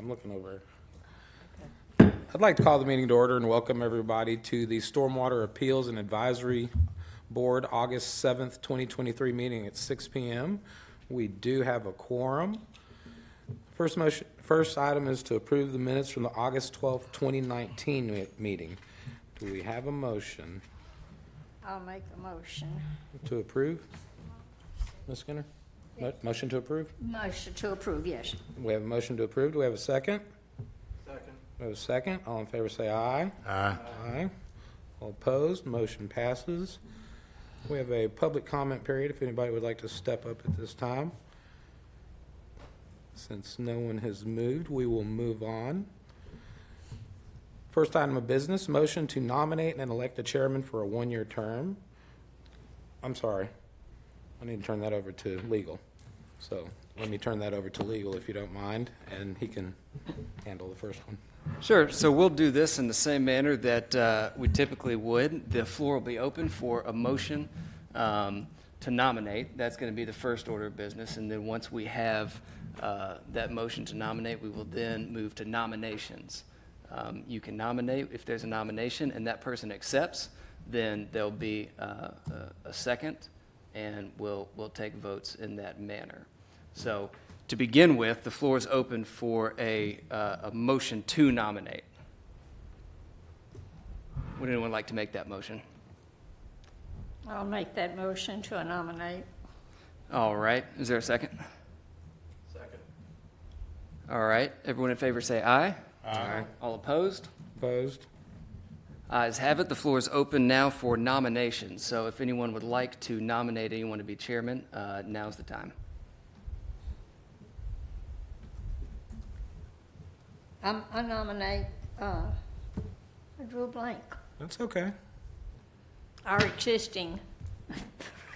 I'm looking over. I'd like to call the meeting to order and welcome everybody to the Stormwater Appeals and Advisory Board August 7th, 2023 meeting at 6 p.m. We do have a quorum. First item is to approve the minutes from the August 12th, 2019 meeting. Do we have a motion I'll make the motion. to approve? Ms. Skinner? Motion to approve? Motion to approve, yes. We have a motion to approve. Do we have a second? Second. We have a second. All in favor say aye. Aye. Aye. All opposed, motion passes. We have a public comment period if anybody would like to step up at this time. Since no one has moved, we will move on. First item of business, motion to nominate and elect a chairman for a one-year term. I'm sorry. I need to turn that over to legal. So let me turn that over to legal if you don't mind, and he can handle the first one. Sure. So we'll do this in the same manner that we typically would. The floor will be open for a motion to nominate. That's going to be the first order of business. And then once we have that motion to nominate, we will then move to nominations. You can nominate if there's a nomination and that person accepts, then there'll be a second, and we'll take votes in that manner. So to begin with, the floor is open for a motion to nominate. Would anyone like to make that motion? I'll make that motion to nominate. All right. Is there a second? Second. All right. Everyone in favor say aye. Aye. All opposed? Opposed? Ayes have it. The floor is open now for nominations. So if anyone would like to nominate anyone to be chairman, now's the time. I nominate, I drew a blank, That's okay. our existing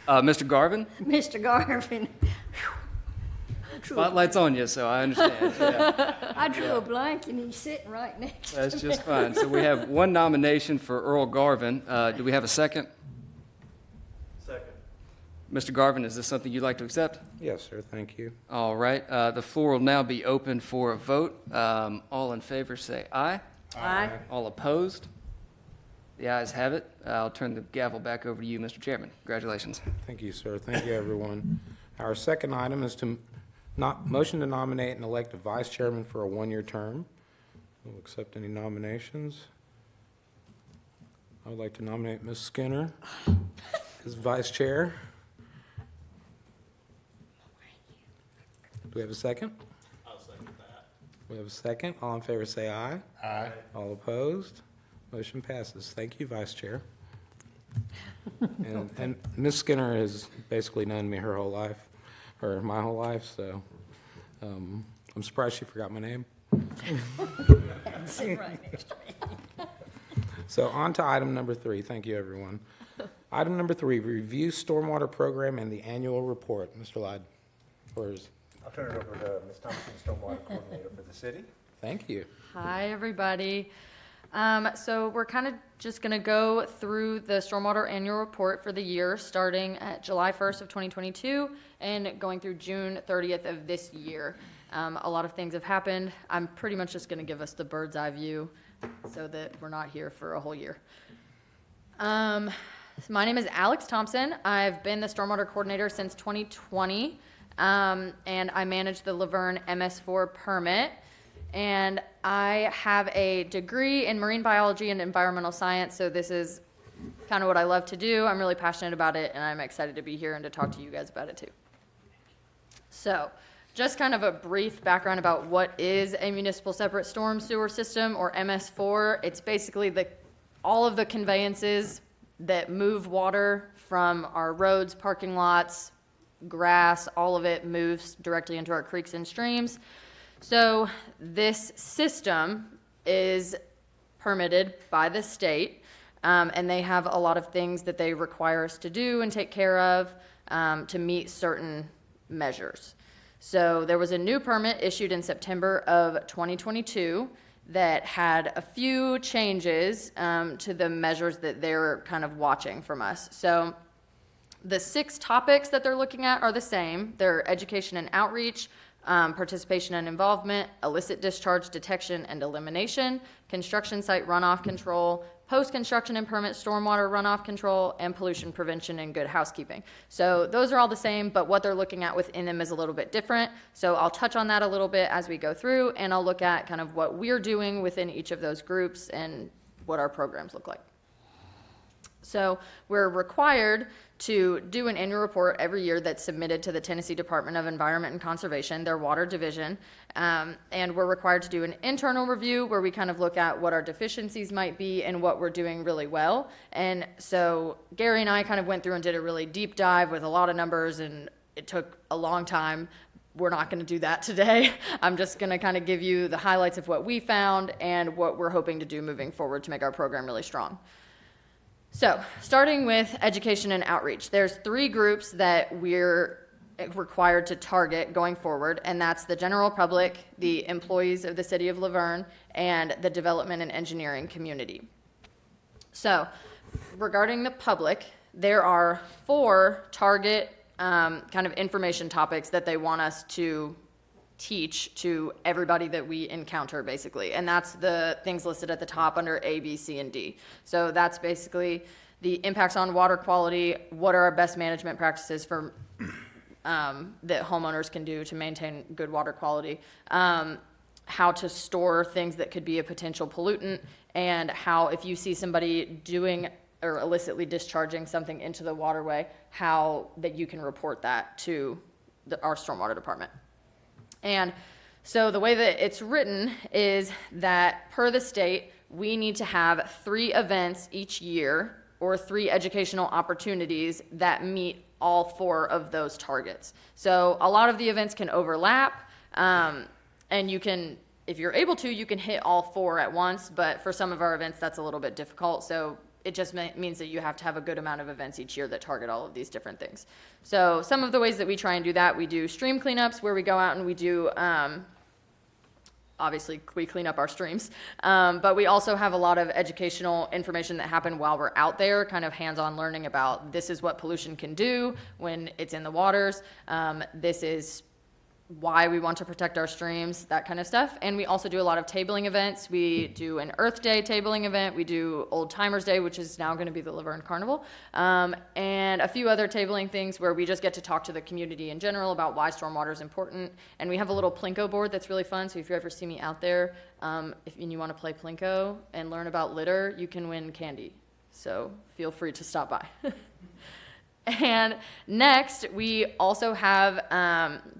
Mr. Garvin, Mr. Garvin. spotlight's on you, so I understand. Yeah, I drew a blank and he's sitting right next to me. that's just fine. So we have one nomination for Earl Garvin. Do we have a second? Second. Mr. Garvin, is this something you'd like to accept? Yes, sir. Thank you. All right. The floor will now be open for a vote. All in favor say aye. Aye. All opposed? The ayes have it. I'll turn the gavel back over to you, Mr. Chairman. Congratulations. Thank you, sir. Thank you, everyone. Our second item is to motion to nominate and elect a vice chairman for a one-year term. We'll accept any nominations. I would like to nominate Ms. Skinner as vice chair. Do we have a second? I'll second that. We have a second. All in favor say aye. Aye. All opposed? Motion passes. Thank you, Vice Chair. And Ms. Skinner has basically known me her whole life, or my whole life, so I'm surprised she forgot my name. Sitting right next to me. So on to item number 3. Thank you, everyone. Item number 3, review stormwater program and the annual report. Mr. Lyde, where's? I'll turn it over to Ms. Thompson, Stormwater Coordinator for the city. Thank you. Hi, everybody. So we're kind of just going to go through the stormwater annual report for the year, starting at July 1st of 2022 and going through June 30th of this year. A lot of things have happened. I'm pretty much just going to give us the bird's eye view so that we're not here for a whole year. My name is Alex Thompson. I've been the stormwater coordinator since 2020, and I manage the Laverne MS4 permit. And I have a degree in marine biology and environmental science, so this is kind of what I love to do. I'm really passionate about it, and I'm excited to be here and to talk to you guys about it too. So, just kind of a brief background about what is a municipal separate storm sewer system, or MS4. It's basically all of the conveyances that move water from our roads, parking lots, grass, all of it moves directly into our creeks and streams. So this system is permitted by the state, and they have a lot of things that they require us to do and take care of to meet certain measures. So there was a new permit issued in September of 2022 that had a few changes to the measures that they're kind of watching from us. So the 6 topics that they're looking at are the same. They're education and outreach, participation and involvement, illicit discharge detection and elimination, construction site runoff control, post-construction and permit stormwater runoff control, and pollution prevention and good housekeeping. So those are all the same, but what they're looking at within them is a little bit different. So I'll touch on that a little bit as we go through, and I'll look at kind of what we're doing within each of those groups and what our programs look like. So we're required to do an annual report every year that's submitted to the Tennessee Department of Environment and Conservation, their water division. And we're required to do an internal review where we kind of look at what our deficiencies might be and what we're doing really well. And so Gary and I kind of went through and did a really deep dive with a lot of numbers, and it took a long time. We're not going to do that today. I'm just going to kind of give you the highlights of what we found and what we're hoping to do moving forward to make our program really strong. So, starting with education and outreach, there's 3 groups that we're required to target going forward, and that's the general public, the employees of the city of Laverne, and the development and engineering community. So, regarding the public, there are 4 target kind of information topics that they want us to teach to everybody that we encounter, basically. And that's the things listed at the top under A, B, C, and D. So that's basically the impacts on water quality, what are our best management practices for that homeowners can do to maintain good water quality, how to store things that could be a potential pollutant, and how if you see somebody doing or illicitly discharging something into the waterway, how that you can report that to our stormwater department. And so the way that it's written is that per the state, we need to have 3 events each year or 3 educational opportunities that meet all 4 of those targets. So a lot of the events can overlap, and you can, if you're able to, you can hit all 4 at once, but for some of our events, that's a little bit difficult. So it just means that you have to have a good amount of events each year that target all of these different things. So some of the ways that we try and do that, we do stream cleanups where we go out and we do, obviously we clean up our streams, but we also have a lot of educational information that happen while we're out there, kind of hands-on learning about this is what pollution can do when it's in the waters. This is why we want to protect our streams, that kind of stuff. And we also do a lot of tabling events. We do an Earth Day tabling event. We do Old Timers Day, which is now going to be the Laverne Carnival, and a few other tabling things where we just get to talk to the community in general about why stormwater is important. And we have a little Plinko board that's really fun. So if you ever see me out there, if you want to play Plinko and learn about litter, you can win candy. So feel free to stop by. And next, we also have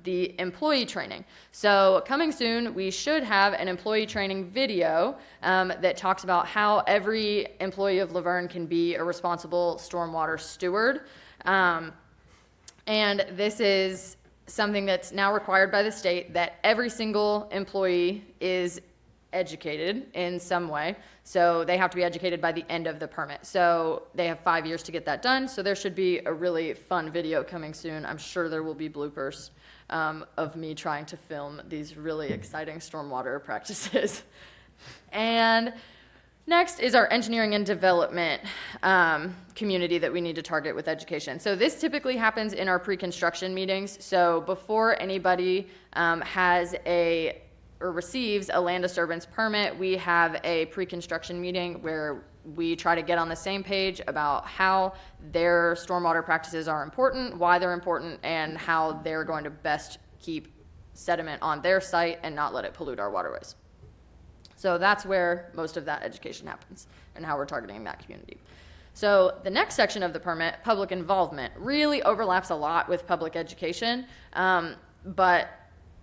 the employee training. So coming soon, we should have an employee training video that talks about how every employee of Laverne can be a responsible stormwater steward. And this is something that's now required by the state, that every single employee is educated in some way. So they have to be educated by the end of the permit. So they have 5 years to get that done. So there should be a really fun video coming soon. I'm sure there will be bloopers of me trying to film these really exciting stormwater practices. And next is our engineering and development community that we need to target with education. So this typically happens in our pre-construction meetings. So before anybody has or receives a land disturbance permit, we have a pre-construction meeting where we try to get on the same page about how their stormwater practices are important, why they're important, and how they're going to best keep sediment on their site and not let it pollute our waterways. So that's where most of that education happens and how we're targeting that community. So the next section of the permit, public involvement, really overlaps a lot with public education, but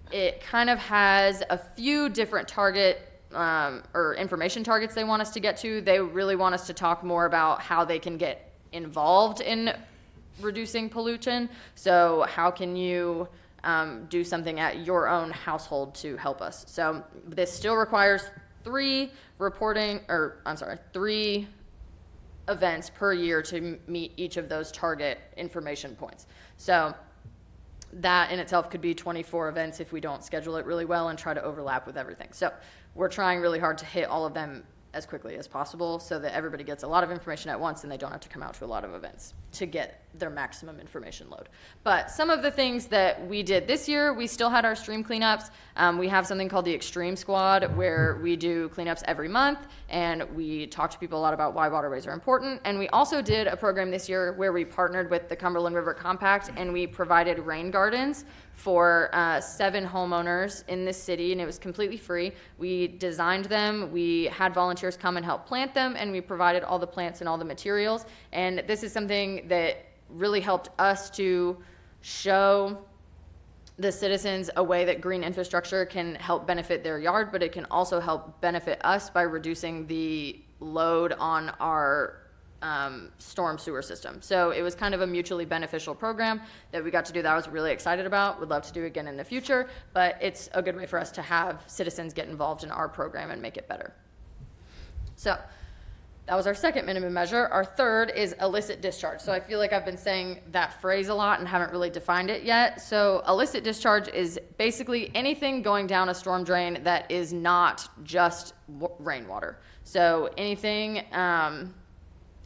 it kind of has a few different target or information targets they want us to get to. They really want us to talk more about how they can get involved in reducing pollution. So how can you do something at your own household to help us? So this still requires 3 events per year to meet each of those target information points. So that in itself could be 24 events if we don't schedule it really well and try to overlap with everything. So we're trying really hard to hit all of them as quickly as possible so that everybody gets a lot of information at once and they don't have to come out to a lot of events to get their maximum information load. But some of the things that we did this year, we still had our stream cleanups. We have something called the Extreme Squad where we do cleanups every month, and we talk to people a lot about why waterways are important. And we also did a program this year where we partnered with the Cumberland River Compact, and we provided rain gardens for 7 homeowners in this city, and it was completely free. We designed them, we had volunteers come and help plant them, and we provided all the plants and all the materials. And this is something that really helped us to show the citizens a way that green infrastructure can help benefit their yard, but it can also help benefit us by reducing the load on our storm sewer system. So it was kind of a mutually beneficial program that we got to do that I was really excited about. Would love to do again in the future, but it's a good way for us to have citizens get involved in our program and make it better. So that was our second minimum measure. Our third is illicit discharge. So I feel like I've been saying that phrase a lot and haven't really defined it yet. So illicit discharge is basically anything going down a storm drain that is not just rainwater. So anything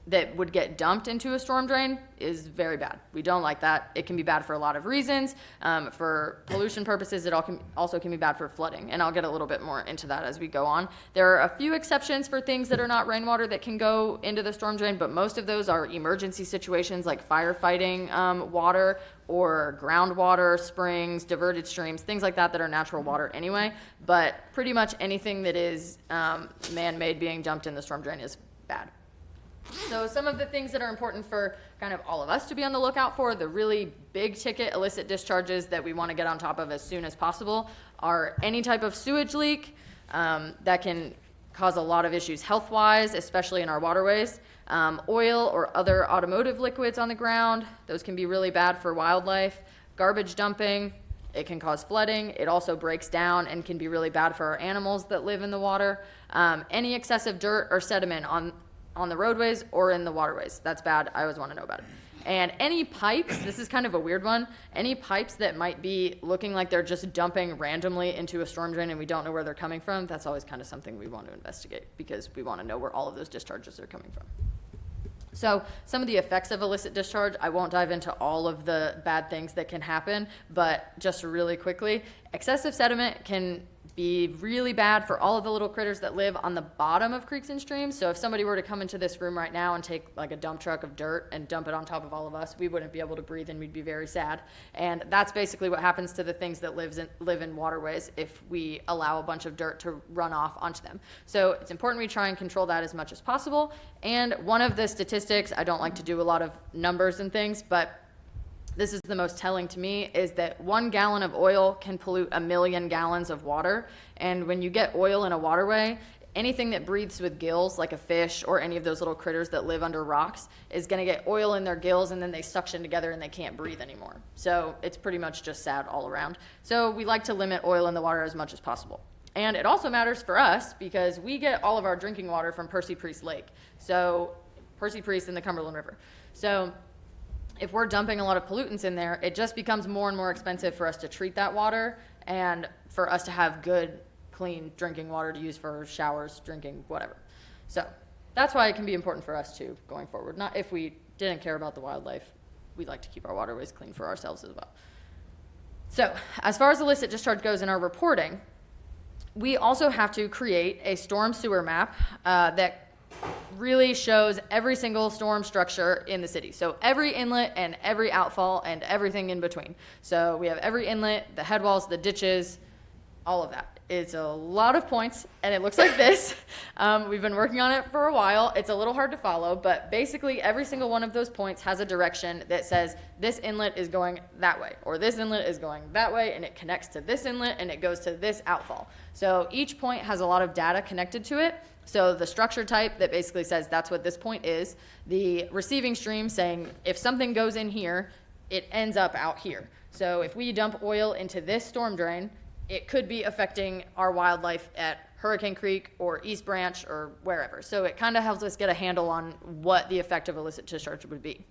that would get dumped into a storm drain is very bad. We don't like that. It can be bad for a lot of reasons. For pollution purposes, it also can be bad for flooding, and I'll get a little bit more into that as we go on. There are a few exceptions for things that are not rainwater that can go into the storm drain, but most of those are emergency situations like firefighting water or groundwater, springs, diverted streams, things like that that are natural water anyway. But pretty much anything that is man-made being dumped in the storm drain is bad. So some of the things that are important for kind of all of us to be on the lookout for, the really big ticket illicit discharges that we want to get on top of as soon as possible, are any type of sewage leak that can cause a lot of issues health-wise, especially in our waterways. Oil or other automotive liquids on the ground, those can be really bad for wildlife. Garbage dumping, it can cause flooding. It also breaks down and can be really bad for our animals that live in the water. Any excessive dirt or sediment on the roadways or in the waterways. That's bad. I always want to know about it. And any pipes, this is kind of a weird one, any pipes that might be looking like they're just dumping randomly into a storm drain and we don't know where they're coming from, that's always kind of something we want to investigate because we want to know where all of those discharges are coming from. So some of the effects of illicit discharge, I won't dive into all of the bad things that can happen, but just really quickly, excessive sediment can be really bad for all of the little critters that live on the bottom of creeks and streams. So if somebody were to come into this room right now and take like a dump truck of dirt and dump it on top of all of us, we wouldn't be able to breathe and we'd be very sad. And that's basically what happens to the things that live in waterways if we allow a bunch of dirt to run off onto them. So it's important we try and control that as much as possible. And one of the statistics, I don't like to do a lot of numbers and things, but this is the most telling to me, is that 1 gallon of oil can pollute 1 million gallons of water. And when you get oil in a waterway, anything that breathes with gills, like a fish or any of those little critters that live under rocks, is going to get oil in their gills and then they suction together and they can't breathe anymore. So it's pretty much just sad all around. So we like to limit oil in the water as much as possible. And it also matters for us because we get all of our drinking water from Percy Priest Lake. So Percy Priest in the Cumberland River. So if we're dumping a lot of pollutants in there, it just becomes more and more expensive for us to treat that water and for us to have good, clean drinking water to use for showers, drinking, whatever. So that's why it can be important for us too, going forward. Not if we didn't care about the wildlife, we'd like to keep our waterways clean for ourselves as well. So as far as illicit discharge goes in our reporting, we also have to create a storm sewer map that really shows every single storm structure in the city. So every inlet and every outfall and everything in between. So we have every inlet, the head walls, the ditches, all of that. It's a lot of points, and it looks like this. We've been working on it for a while. It's a little hard to follow, but basically every single one of those points has a direction that says this inlet is going that way, or this inlet is going that way, and it connects to this inlet, and it goes to this outfall. So each point has a lot of data connected to it. So the structure type that basically says that's what this point is, the receiving stream saying if something goes in here, it ends up out here. So if we dump oil into this storm drain, it could be affecting our wildlife at Hurricane Creek or East Branch or wherever. So it kind of helps us get a handle on what the effect of illicit discharge would be.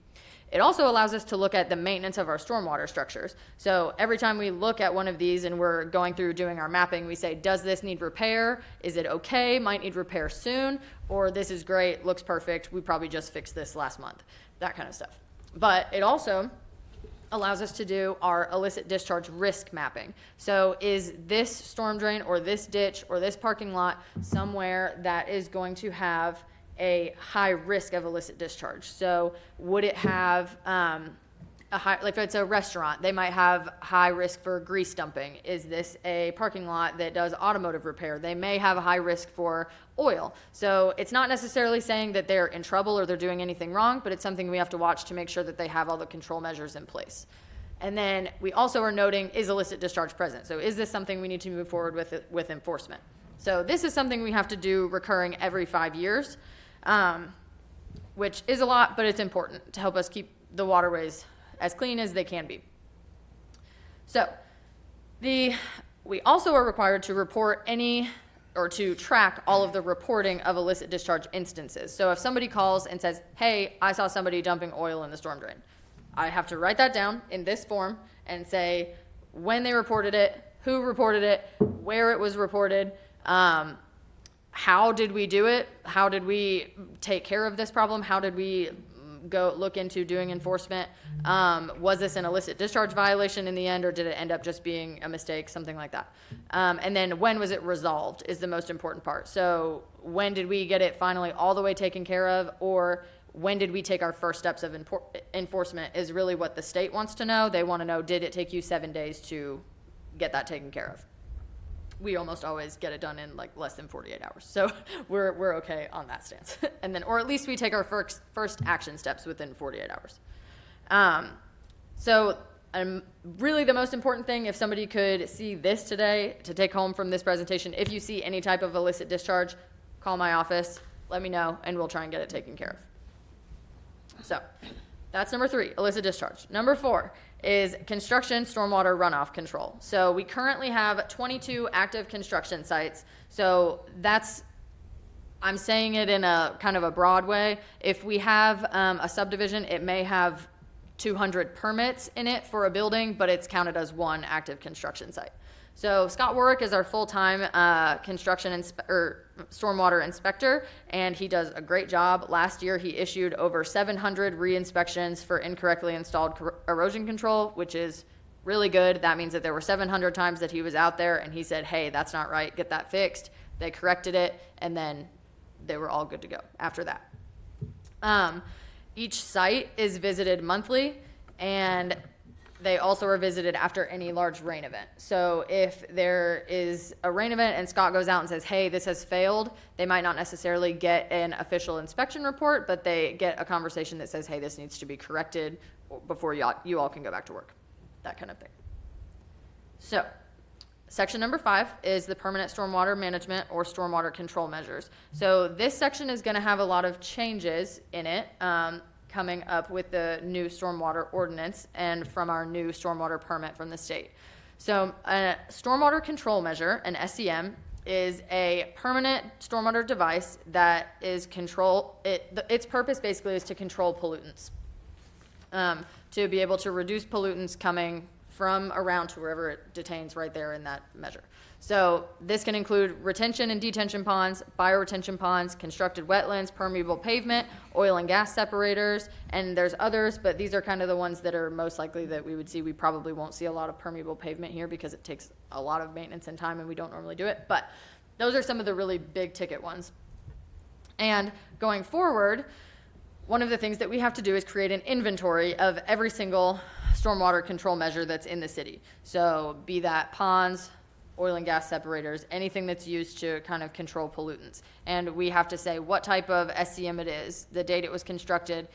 It also allows us to look at the maintenance of our stormwater structures. So every time we look at one of these and we're going through doing our mapping, we say, does this need repair? Is it okay? Might need repair soon? Or this is great, looks perfect, we probably just fixed this last month. That kind of stuff. But it also allows us to do our illicit discharge risk mapping. So is this storm drain or this ditch or this parking lot somewhere that is going to have a high risk of illicit discharge? So would it have a high, like if it's a restaurant, they might have high risk for grease dumping. Is this a parking lot that does automotive repair? They may have a high risk for oil. So it's not necessarily saying that they're in trouble or they're doing anything wrong, but it's something we have to watch to make sure that they have all the control measures in place. And then we also are noting, is illicit discharge present? So is this something we need to move forward with enforcement? So this is something we have to do recurring every 5 years, which is a lot, but it's important to help us keep the waterways as clean as they can be. So we also are required to report to track all of the reporting of illicit discharge instances. So if somebody calls and says, hey, I saw somebody dumping oil in the storm drain, I have to write that down in this form and say when they reported it, who reported it, where it was reported, how did we do it, how did we take care of this problem, how did we go look into doing enforcement. Was this an illicit discharge violation in the end, or did it end up just being a mistake, something like that? And then when was it resolved is the most important part. So when did we get it finally all the way taken care of, or when did we take our first steps of enforcement is really what the state wants to know. They want to know, did it take you 7 days to get that taken care of? We almost always get it done in like less than 48 hours. So we're okay on that stance. And then, or at least we take our first action steps within 48 hours. So really the most important thing, if somebody could see this today to take home from this presentation, if you see any type of illicit discharge, call my office, let me know, and we'll try and get it taken care of. So that's number 3, illicit discharge. Number 4 is construction stormwater runoff control. So we currently have 22 active construction sites. So I'm saying it in a kind of a broad way. If we have a subdivision, it may have 200 permits in it for a building, but it's counted as one active construction site. So Scott Warwick is our full-time stormwater inspector, and he does a great job. Last year, he issued over 700 re-inspections for incorrectly installed erosion control, which is really good. That means that there were 700 times that he was out there and he said, hey, that's not right, get that fixed. They corrected it, and then they were all good to go after that. Each site is visited monthly, and they also are visited after any large rain event. So if there is a rain event and Scott goes out and says, hey, this has failed, they might not necessarily get an official inspection report, but they get a conversation that says, hey, this needs to be corrected before you all can go back to work, that kind of thing. So section number 5 is the permanent stormwater management or stormwater control measures. So this section is gonna have a lot of changes in it, coming up with the new stormwater ordinance and from our new stormwater permit from the state. So a stormwater control measure, an SCM, is a permanent stormwater device that is its purpose basically is to control pollutants, to be able to reduce pollutants coming from around to wherever it detains right there in that measure. So this can include retention and detention ponds, bioretention ponds, constructed wetlands, permeable pavement, oil and gas separators, and there's others, but these are kind of the ones that are most likely that we would see. We probably won't see a lot of permeable pavement here because it takes a lot of maintenance and time and we don't normally do it, but those are some of the really big ticket ones. And going forward, one of the things that we have to do is create an inventory of every single stormwater control measure that's in the city. So be that ponds, oil and gas separators, anything that's used to kind of control pollutants. And we have to say what type of SCM it is, the date it was constructed,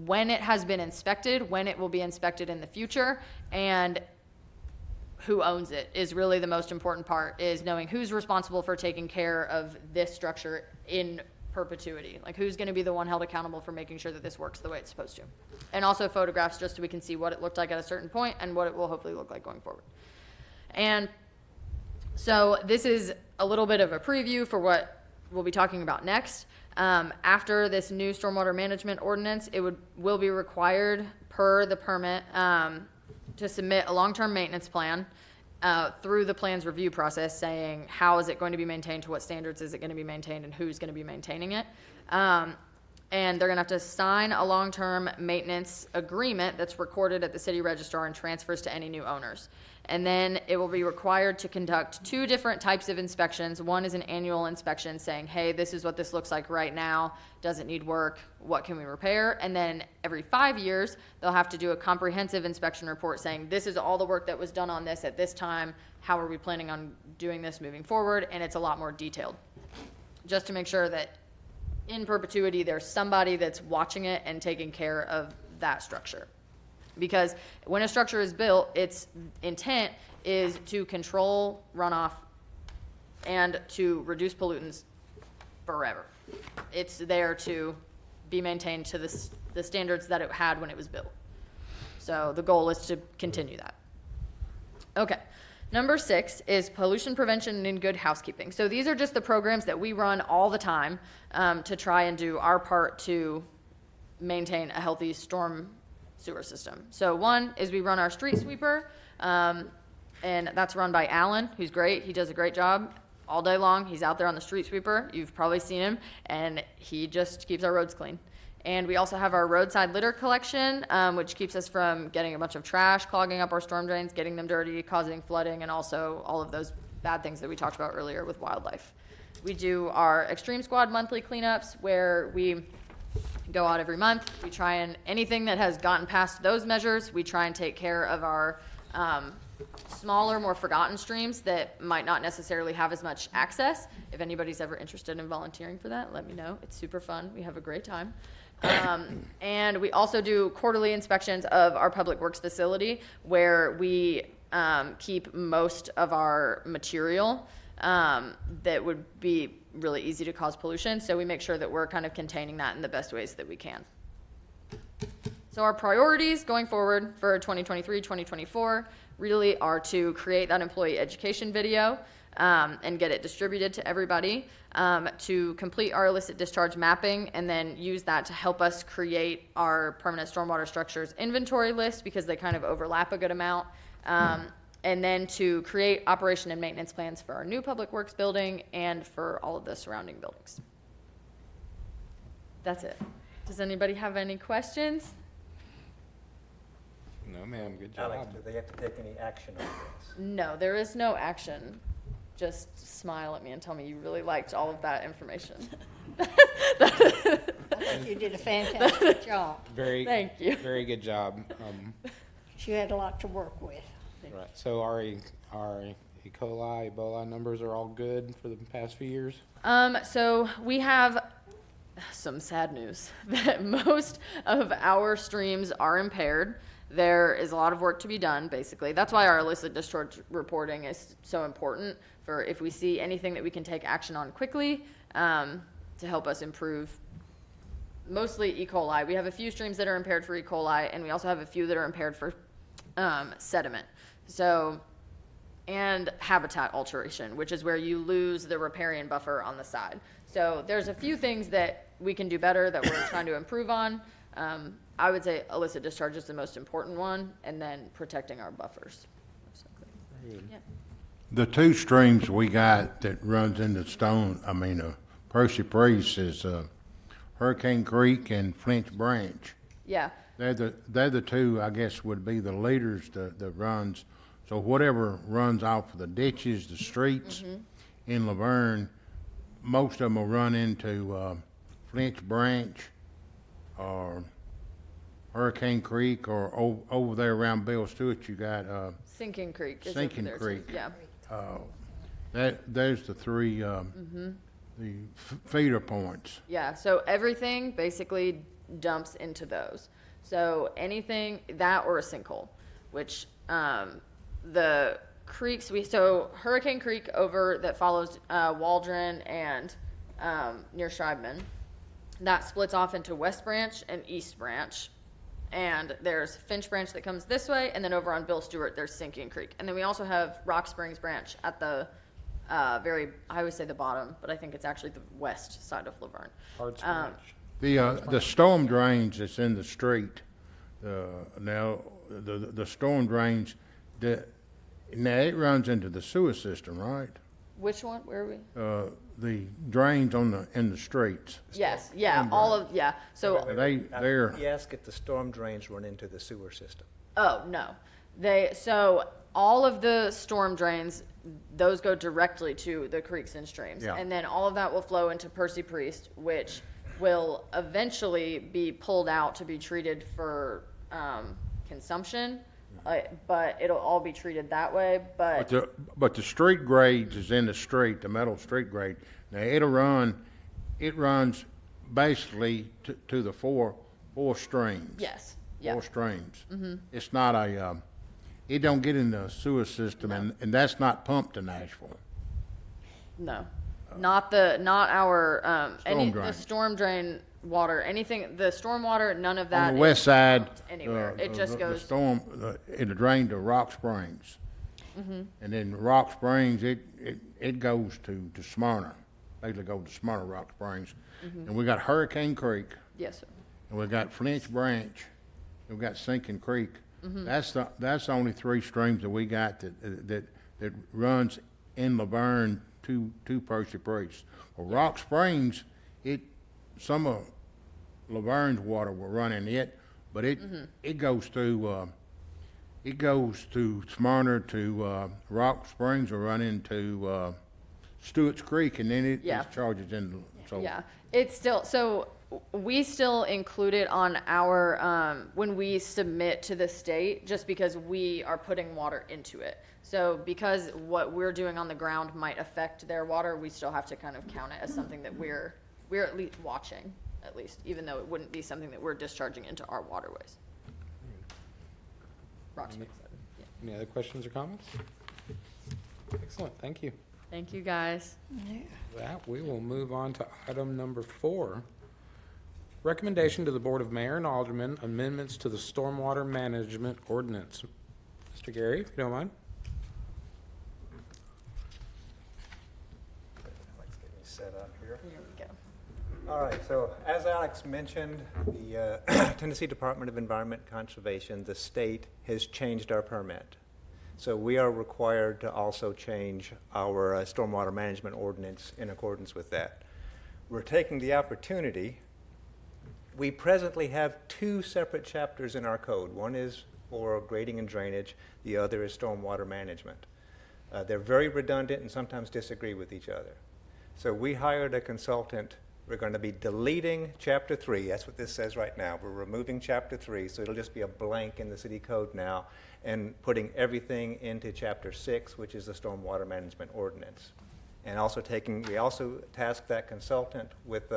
when it has been inspected, when it will be inspected in the future, and who owns it is really the most important part, is knowing who's responsible for taking care of this structure in perpetuity. Like who's going to be the one held accountable for making sure that this works the way it's supposed to. And also photographs just so we can see what it looked like at a certain point and what it will hopefully look like going forward. And so this is a little bit of a preview for what we'll be talking about next. After this new stormwater management ordinance, it will be required per the permit to submit a long-term maintenance plan through the plan's review process, saying how is it going to be maintained, to what standards is it going to be maintained, and who's going to be maintaining it. and they're gonna have to sign a long-term maintenance agreement that's recorded at the city registrar and transfers to any new owners. And then it will be required to conduct 2 different types of inspections. One is an annual inspection saying, hey, this is what this looks like right now. Does it need work? What can we repair? And then every 5 years, they'll have to do a comprehensive inspection report saying, this is all the work that was done on this at this time. How are we planning on doing this moving forward? And it's a lot more detailed, just to make sure that in perpetuity, there's somebody that's watching it and taking care of that structure. Because when a structure is built, its intent is to control runoff and to reduce pollutants forever. It's there to be maintained to the standards that it had when it was built. So the goal is to continue that. Okay. Number 6 is pollution prevention and good housekeeping. So these are just the programs that we run all the time to try and do our part to maintain a healthy storm sewer system. So one is we run our street sweeper, and that's run by Alan, who's great. He does a great job all day long. He's out there on the street sweeper. You've probably seen him, and he just keeps our roads clean. And we also have our roadside litter collection, which keeps us from getting a bunch of trash clogging up our storm drains, getting them dirty, causing flooding, and also all of those bad things that we talked about earlier with wildlife. We do our Extreme Squad monthly cleanups, where we go out every month. We try and anything that has gotten past those measures, we try and take care of our smaller, more forgotten streams that might not necessarily have as much access. If anybody's ever interested in volunteering for that, let me know. It's super fun. We have a great time. And we also do quarterly inspections of our public works facility, where we keep most of our material that would be really easy to cause pollution. So we make sure that we're kind of containing that in the best ways that we can. So our priorities going forward for 2023, 2024 really are to create that employee education video and get it distributed to everybody, to complete our illicit discharge mapping, and then use that to help us create our permanent stormwater structures inventory list, because they kind of overlap a good amount. And then to create operation and maintenance plans for our new public works building and for all of the surrounding buildings. That's it. Does anybody have any questions? No, ma'am, good job. Alex, do they have to take any action on this? No, there is no action. Just smile at me and tell me you really liked all of that information. I think you did a fantastic job. Thank you. Very good job. You had a lot to work with. Right, so our E. coli, Ebola numbers are all good for the past few years? So we have some sad news that most of our streams are impaired. There is a lot of work to be done, basically. That's why our illicit discharge reporting is so important, for if we see anything that we can take action on quickly to help us improve. Mostly E. coli. We have a few streams that are impaired for E. coli, and we also have a few that are impaired for sediment. So, and habitat alteration, which is where you lose the riparian buffer on the side. So there's a few things that we can do better that we're trying to improve on. I would say illicit discharge is the most important one, and then protecting our buffers. Yeah. The 2 streams we got that runs into Percy Priest is Hurricane Creek and Flint's Branch. Yeah. They're the 2, I guess, would be the leaders that runs. So whatever runs off of the ditches, the streets in Laverne, most of them will run into Flint's Branch or Hurricane Creek, or over there around Bill Stewart, you got Sinking Creek. Is Sinking over there, too. Creek. Yeah. There's the 3 the feeder points. Yeah, so everything basically dumps into those. So anything, that or a sinkhole, which the creeks, so Hurricane Creek over that follows Waldron and near Schreibman, that splits off into West Branch and East Branch. And there's Finch Branch that comes this way, and then over on Bill Stewart, there's Sinking Creek. And then we also have Rock Springs Branch at the I always say the bottom, but I think it's actually the west side of Laverne. Harts Branch. The storm drains that's in the street, now, the storm drains, now it runs into the sewer system, right? Which one? Where are we? the drains in the streets, Yes, yeah, all of, yeah, so, they're, He asked if the storm drains run into the sewer system. oh, no. So all of the storm drains, those go directly to the creeks and streams. Yeah. And then all of that will flow into Percy Priest, which will eventually be pulled out to be treated for, consumption. But it'll all be treated that way, but, but the street grades is in the street, the metal street grade. Now, it runs basically to the four streams. yes, yeah. Four streams. It's not it don't get in the sewer system, and that's not pumped to Nashville. No, not our, Storm the drains. storm drain water, anything, the storm water, none of that On the is west side. pumped anywhere. It just the goes, storm, it'll drain to Rock Springs. Mm-hmm. And then Rock Springs, it goes to Smyrna. Basically goes to Smyrna, Rock Springs. Mm-hmm. And we got Hurricane Creek, yes, sir. and we got Flinch Branch, and we got Sinking Creek. Mm-hmm. That's the only three streams that we got that runs in Laverne to Percy Priest. Well, Rock Springs, some of Laverne's water will run in it, but it goes to Smyrna to Rock Springs, will run into Stewart's Creek, and then it Yeah. discharges in. So Yeah, it's still, so we still include it on our, when we submit to the state, just because we are putting water into it. So because what we're doing on the ground might affect their water, we still have to kind of count it as something that we're at least watching, at least, even though it wouldn't be something that we're discharging into our waterways. Rock Springs, yeah. Any other questions or comments? Excellent, thank you. Thank you, guys. With that, we will move on to item number 4. Recommendation to the Board of Mayor and Aldermen, amendments to the Stormwater Management Ordinance. Mr. Gary, if you don't mind. Let's get me set up here. Here we go. All right, so as Alex mentioned, the Tennessee Department of Environment and Conservation, the state, has changed our permit. So we are required to also change our stormwater management ordinance in accordance with that. We're taking the opportunity. We presently have 2 separate chapters in our code. One is for grading and drainage, the other is stormwater management. They're very redundant and sometimes disagree with each other. So we hired a consultant. We're going to be deleting Chapter 3. That's what this says right now. We're removing Chapter 3, so it'll just be a blank in the city code now, and putting everything into Chapter 6, which is the Stormwater Management Ordinance. And also we also tasked that consultant with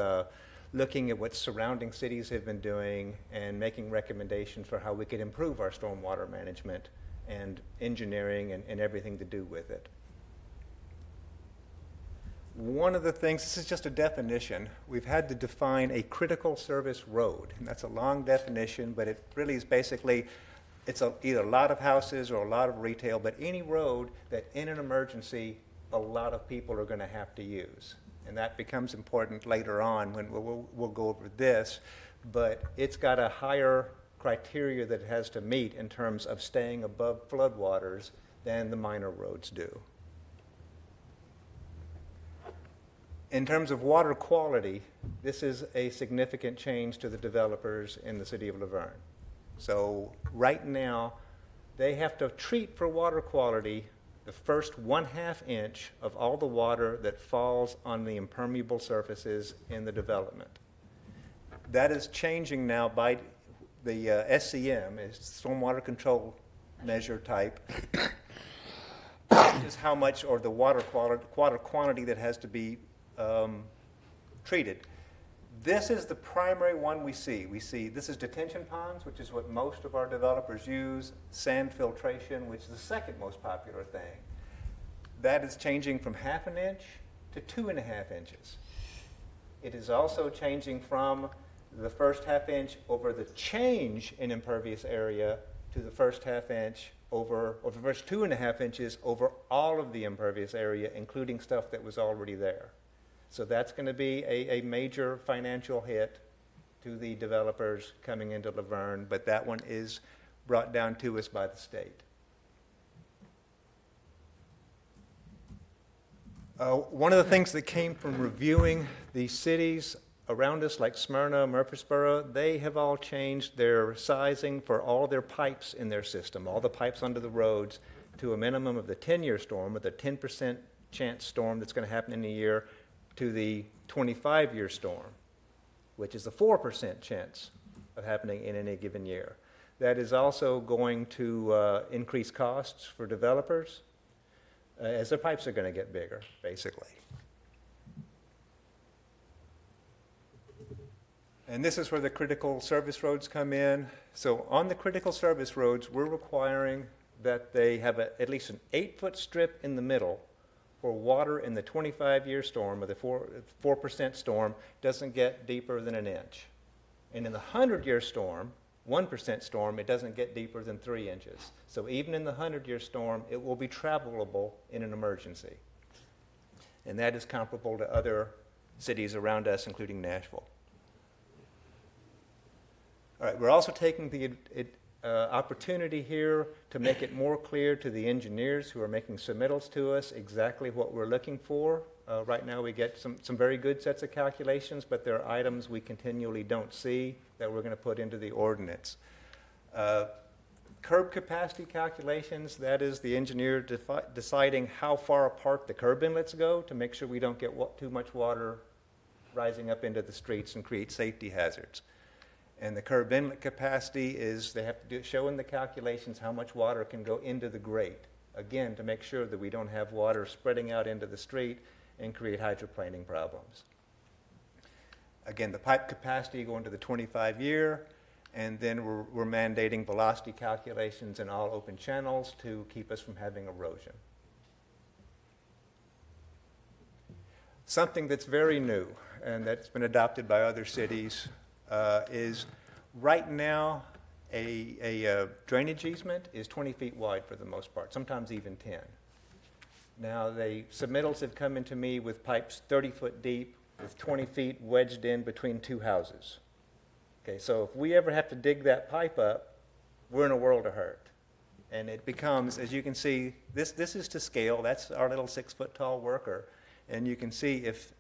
looking at what surrounding cities have been doing and making recommendations for how we could improve our stormwater management and engineering and everything to do with it. One of the things, this is just a definition, we've had to define a critical service road. And that's a long definition, but it really is basically, it's either a lot of houses or a lot of retail, but any road that in an emergency, a lot of people are going to have to use. And that becomes important later on when we'll go over this, but it's got a higher criteria that it has to meet in terms of staying above floodwaters than the minor roads do. In terms of water quality, this is a significant change to the developers in the city of Laverne. So right now, they have to treat for water quality the first 1/2 inch of all the water that falls on the impermeable surfaces in the development. That is changing now by the SCM, is stormwater control measure type, is how much, or the water quantity that has to be treated. This is the primary one we see. This is detention ponds, which is what most of our developers use, sand filtration, which is the second most popular thing. That is changing from 1/2 inch to 2.5 inches. It is also changing from the first 1/2 inch over the change in impervious area to the first 1/2 inch over, or the first 2.5 inches over all of the impervious area, including stuff that was already there. So that's going to be a major financial hit to the developers coming into Laverne, but that one is brought down to us by the state. One of the things that came from reviewing the cities around us, like Smyrna, Murfreesboro, they have all changed their sizing for all their pipes in their system, all the pipes under the roads, to a minimum of the 10-year storm, or the 10% chance storm that's going to happen in a year, to the 25-year storm, which is a 4% chance of happening in any given year. That is also going to increase costs for developers, as their pipes are going to get bigger, basically. And this is where the critical service roads come in. So on the critical service roads, we're requiring that they have at least an 8-foot strip in the middle for water in the 25-year storm, or the 4% storm, doesn't get deeper than an inch. And in the 100-year storm, 1% storm, it doesn't get deeper than 3 inches. So even in the 100-year storm, it will be travelable in an emergency. And that is comparable to other cities around us, including Nashville. All right, we're also taking the opportunity here to make it more clear to the engineers who are making submittals to us exactly what we're looking for. Right now we get some very good sets of calculations, but there are items we continually don't see that we're going to put into the ordinance. Curb capacity calculations, that is the engineer deciding how far apart the curb inlets go to make sure we don't get too much water rising up into the streets and create safety hazards. And the curb inlet capacity is, they have to show in the calculations how much water can go into the grate, again, to make sure that we don't have water spreading out into the street and create hydroplaning problems. Again, the pipe capacity going to the 25-year, and then we're mandating velocity calculations in all open channels to keep us from having erosion. Something that's very new, and that's been adopted by other cities, is right now a drainage easement is 20 feet wide for the most part, sometimes even 10. Now, the submittals have come into me with pipes 30 foot deep with 20 feet wedged in between 2 houses. Okay, so if we ever have to dig that pipe up, we're in a world of hurt. And it becomes, as you can see, this is to scale. That's our little 6 foot tall worker. And you can see if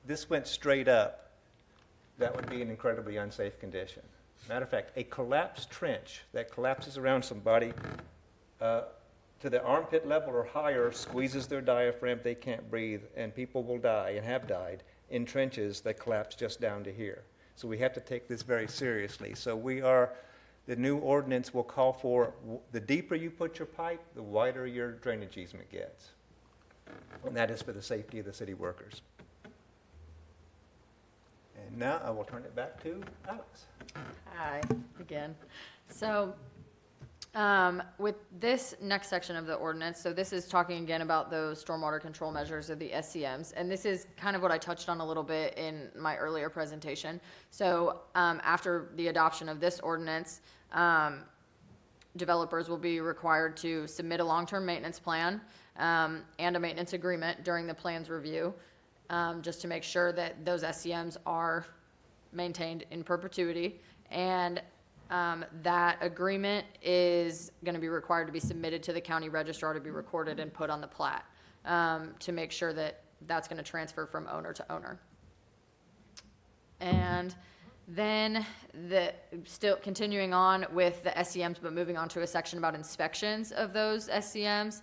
this went straight up, that would be an incredibly unsafe condition. Matter of fact, a collapsed trench that collapses around somebody to the armpit level or higher squeezes their diaphragm, they can't breathe, and people will die and have died in trenches that collapse just down to here. So we have to take this very seriously. So the new ordinance will call for the deeper you put your pipe, the wider your drainage easement gets. And that is for the safety of the city workers. And now I will turn it back to Alex. Hi, again. So, with this next section of the ordinance, so this is talking again about those stormwater control measures of the SCMs, and this is kind of what I touched on a little bit in my earlier presentation. So, after the adoption of this ordinance, developers will be required to submit a long-term maintenance plan and a maintenance agreement during the plan's review, just to make sure that those SCMs are maintained in perpetuity. And that agreement is going to be required to be submitted to the county registrar to be recorded and put on the plat, to make sure that that's going to transfer from owner to owner. And then still continuing on with the SCMs, but moving on to a section about inspections of those SCMs.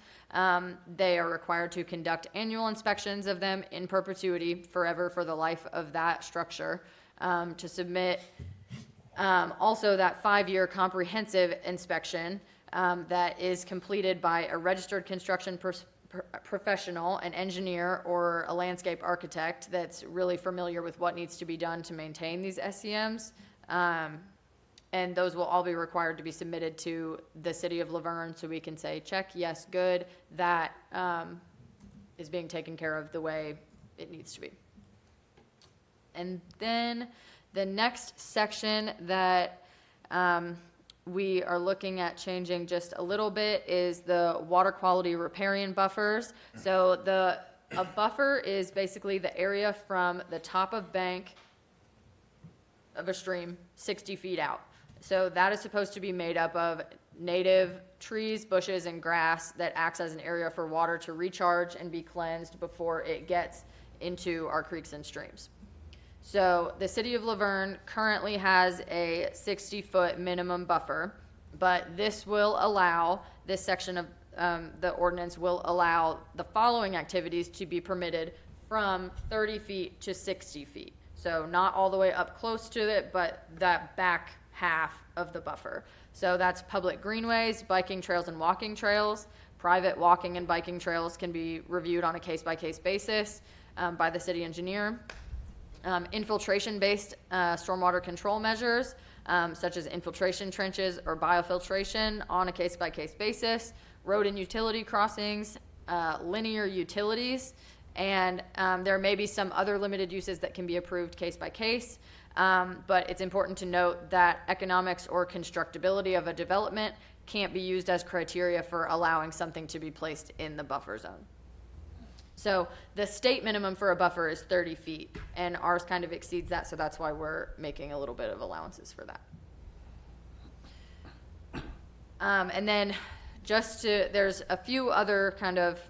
They are required to conduct annual inspections of them in perpetuity, forever, for the life of that structure, to submit also that 5-year comprehensive inspection that is completed by a registered construction professional, an engineer, or a landscape architect that's really familiar with what needs to be done to maintain these SCMs. And those will all be required to be submitted to the city of Laverne, so we can say, check, yes, good, that is being taken care of the way it needs to be. And then the next section that we are looking at changing just a little bit is the water quality riparian buffers. So a buffer is basically the area from the top of bank of a stream 60 feet out. So that is supposed to be made up of native trees, bushes, and grass that acts as an area for water to recharge and be cleansed before it gets into our creeks and streams. So the city of Laverne currently has a 60-foot minimum buffer, but this section of the ordinance will allow the following activities to be permitted from 30 feet to 60 feet. So not all the way up close to it, but that back half of the buffer. So that's public greenways, biking trails and walking trails. Private walking and biking trails can be reviewed on a case-by-case basis by the city engineer. Infiltration-based stormwater control measures, such as infiltration trenches or biofiltration on a case-by-case basis. Road and utility crossings, linear utilities, and there may be some other limited uses that can be approved case by case, but it's important to note that economics or constructability of a development can't be used as criteria for allowing something to be placed in the buffer zone. So the state minimum for a buffer is 30 feet, and ours kind of exceeds that, so that's why we're making a little bit of allowances for that. And then there's a few other kind of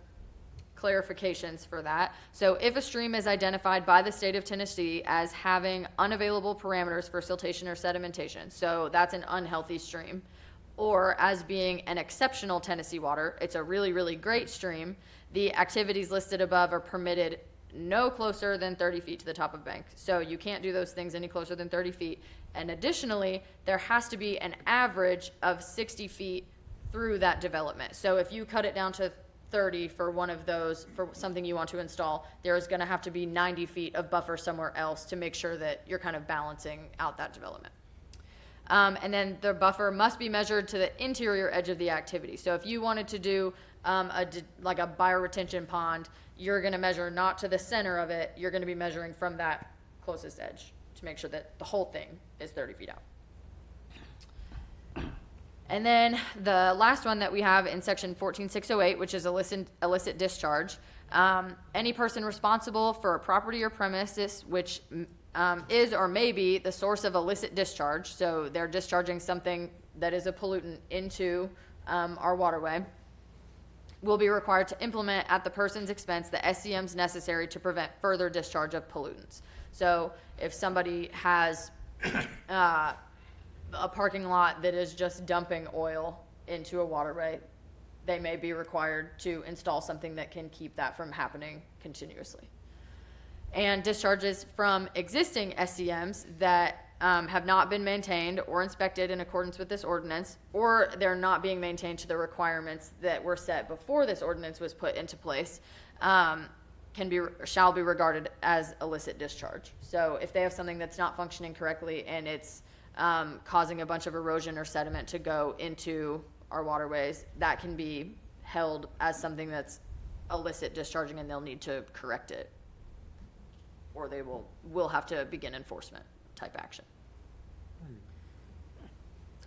clarifications for that. So if a stream is identified by the state of Tennessee as having unavailable parameters for siltation or sedimentation, so that's an unhealthy stream, or as being an exceptional Tennessee water, it's a really, really great stream, the activities listed above are permitted no closer than 30 feet to the top of bank. So you can't do those things any closer than 30 feet. And additionally, there has to be an average of 60 feet through that development. So if you cut it down to 30 for one of those, for something you want to install, there is going to have to be 90 feet of buffer somewhere else to make sure that you're kind of balancing out that development. And then the buffer must be measured to the interior edge of the activity. So if you wanted to do like a bioretention pond, you're going to measure not to the center of it, you're going to be measuring from that closest edge to make sure that the whole thing is 30 feet out. And then the last one that we have in section 14608, which is illicit discharge. Any person responsible for a property or premises which is or may be the source of illicit discharge, so they're discharging something that is a pollutant into our waterway, will be required to implement at the person's expense the SCMs necessary to prevent further discharge of pollutants. So if somebody has a parking lot that is just dumping oil into a waterway, they may be required to install something that can keep that from happening continuously. And discharges from existing SCMs that have not been maintained or inspected in accordance with this ordinance, or they're not being maintained to the requirements that were set before this ordinance was put into place, shall be regarded as illicit discharge. So if they have something that's not functioning correctly and it's causing a bunch of erosion or sediment to go into our waterways, that can be held as something that's illicit discharging, and they'll need to correct it, or they will have to begin enforcement type action.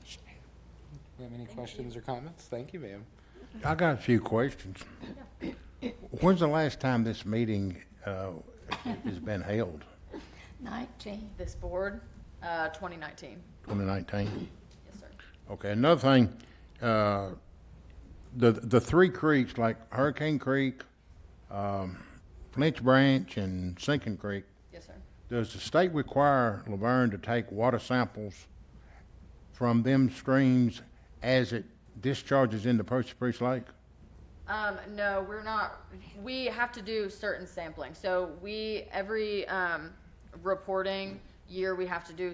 Do you have any questions or comments? Thank you, ma'am. I got a few questions. When's the last time this meeting has been held? 19. This board, 2019. 2019? Yes, sir. Okay, another thing, the three creeks, like Hurricane Creek, Flinch Branch, and Sinking Creek, Yes, sir. does the state require Laverne to take water samples from them streams as it discharges into Percy Priest Lake? No, we're not. We have to do certain sampling. So every reporting year we have to do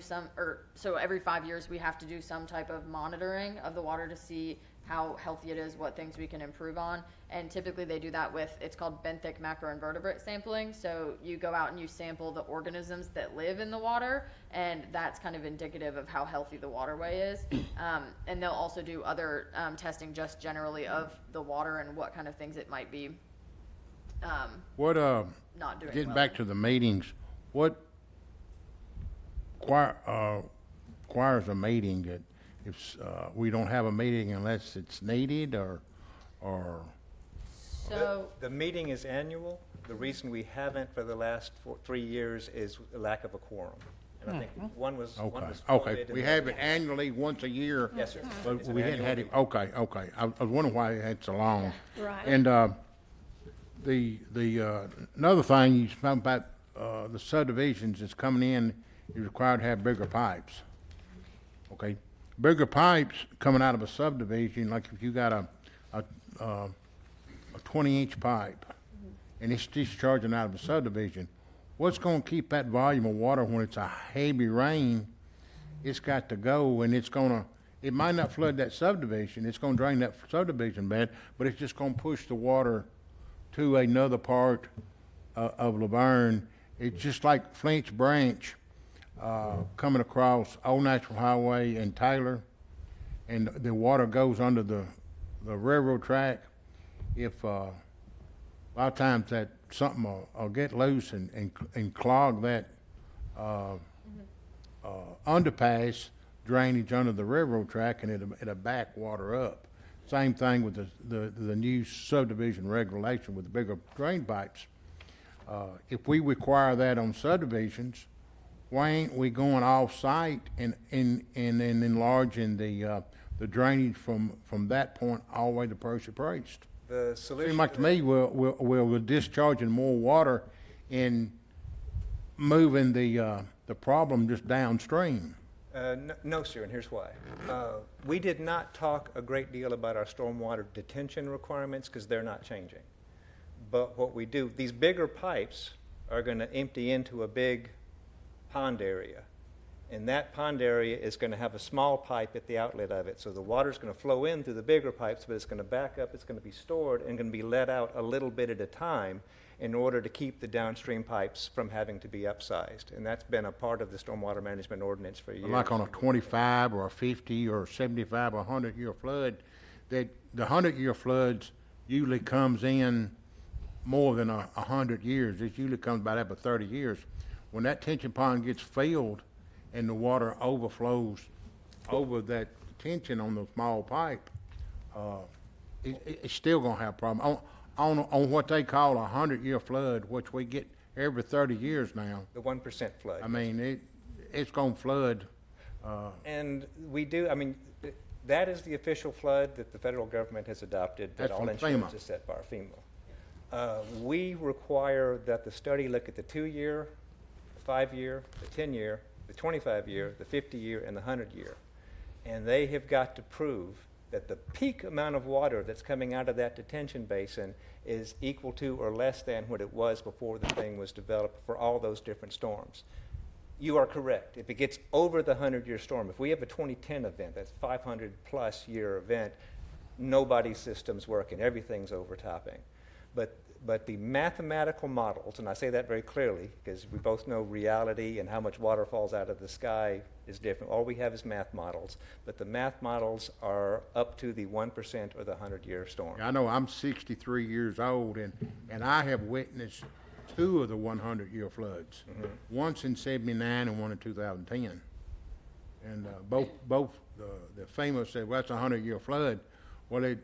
so every 5 years we have to do some type of monitoring of the water to see how healthy it is, what things we can improve on. And typically they do that with, it's called benthic macroinvertebrate sampling. So you go out and you sample the organisms that live in the water, and that's kind of indicative of how healthy the waterway is. And they'll also do other testing just generally of the water and what kind of things it might be What, not doing getting well. back to the meetings, what requires a meeting that if we don't have a meeting unless it's needed, or So, The meeting is annual. The reason we haven't for the last 3 years is a lack of a quorum. And I think one was Okay, flooded okay. and We the have other- it annually, once a year. Yes, sir. But It's an we hadn't annual had it, meeting. okay. I was wondering why it had so long. Right. And, another thing, you spoke about, the subdivisions that's coming in, is required to have bigger pipes. Okay? Bigger pipes coming out of a subdivision, like if you got a 20-inch pipe, and it's discharging out of a subdivision, what's gonna keep that volume of water when it's a heavy rain? It's got to go, and it might not flood that subdivision, it's gonna drain that subdivision bed, but it's just gonna push the water to another part of Laverne. It's just like Flint's Branch, coming across Old Natural Highway and Taylor, and the water goes under the railroad track. If, a lot of times that something will get loose and clog that, underpass drainage under the railroad track, and it'll back water up. Same thing with the new subdivision regulation with the bigger drain pipes. If we require that on subdivisions, why ain't we going off-site and enlarging the drainage from that point all the way to Percy Priest? The solution. Seems like to me, we're discharging more water and moving the problem just downstream. No, sir, and here's why. We did not talk a great deal about our stormwater detention requirements because they're not changing. But what we do, these bigger pipes are going to empty into a big pond area. And that pond area is going to have a small pipe at the outlet of it. So the water's going to flow in through the bigger pipes, but it's going to back up, it's going to be stored, and going to be let out a little bit at a time in order to keep the downstream pipes from having to be upsized. And that's been a part of the stormwater management ordinance for years. Like on a 25 or a 50 or 75 or 100-year flood, that the 100-year floods usually comes in more than 100 years. It usually comes about every 30 years. When that tension pond gets filled and the water overflows over that tension on the small pipe, it's still gonna have a problem. On what they call a 100-year flood, which we get every 30 years now, The 1% flood. I mean, it's gonna flood. And we do, I mean, that is the official flood that the federal government has adopted, that That's all from insurance FEMA. is set by FEMA. We require that the study look at the 2-year, the 5-year, the 10-year, the 25-year, the 50-year, and the 100-year. And they have got to prove that the peak amount of water that's coming out of that detention basin is equal to or less than what it was before the thing was developed for all those different storms. You are correct. If it gets over the 100-year storm, if we have a 2010 event, that's 500-plus year event, nobody's system's working. Everything's overtopping. But the mathematical models, and I say that very clearly because we both know reality and how much water falls out of the sky is different. All we have is math models, but the math models are up to the 1% or the 100-year storm. I know I'm 63 years old, and I have witnessed 2 of the 100-year floods. Once in '79 and one in 2010. And both the famous said, well, that's a 100-year flood. Well,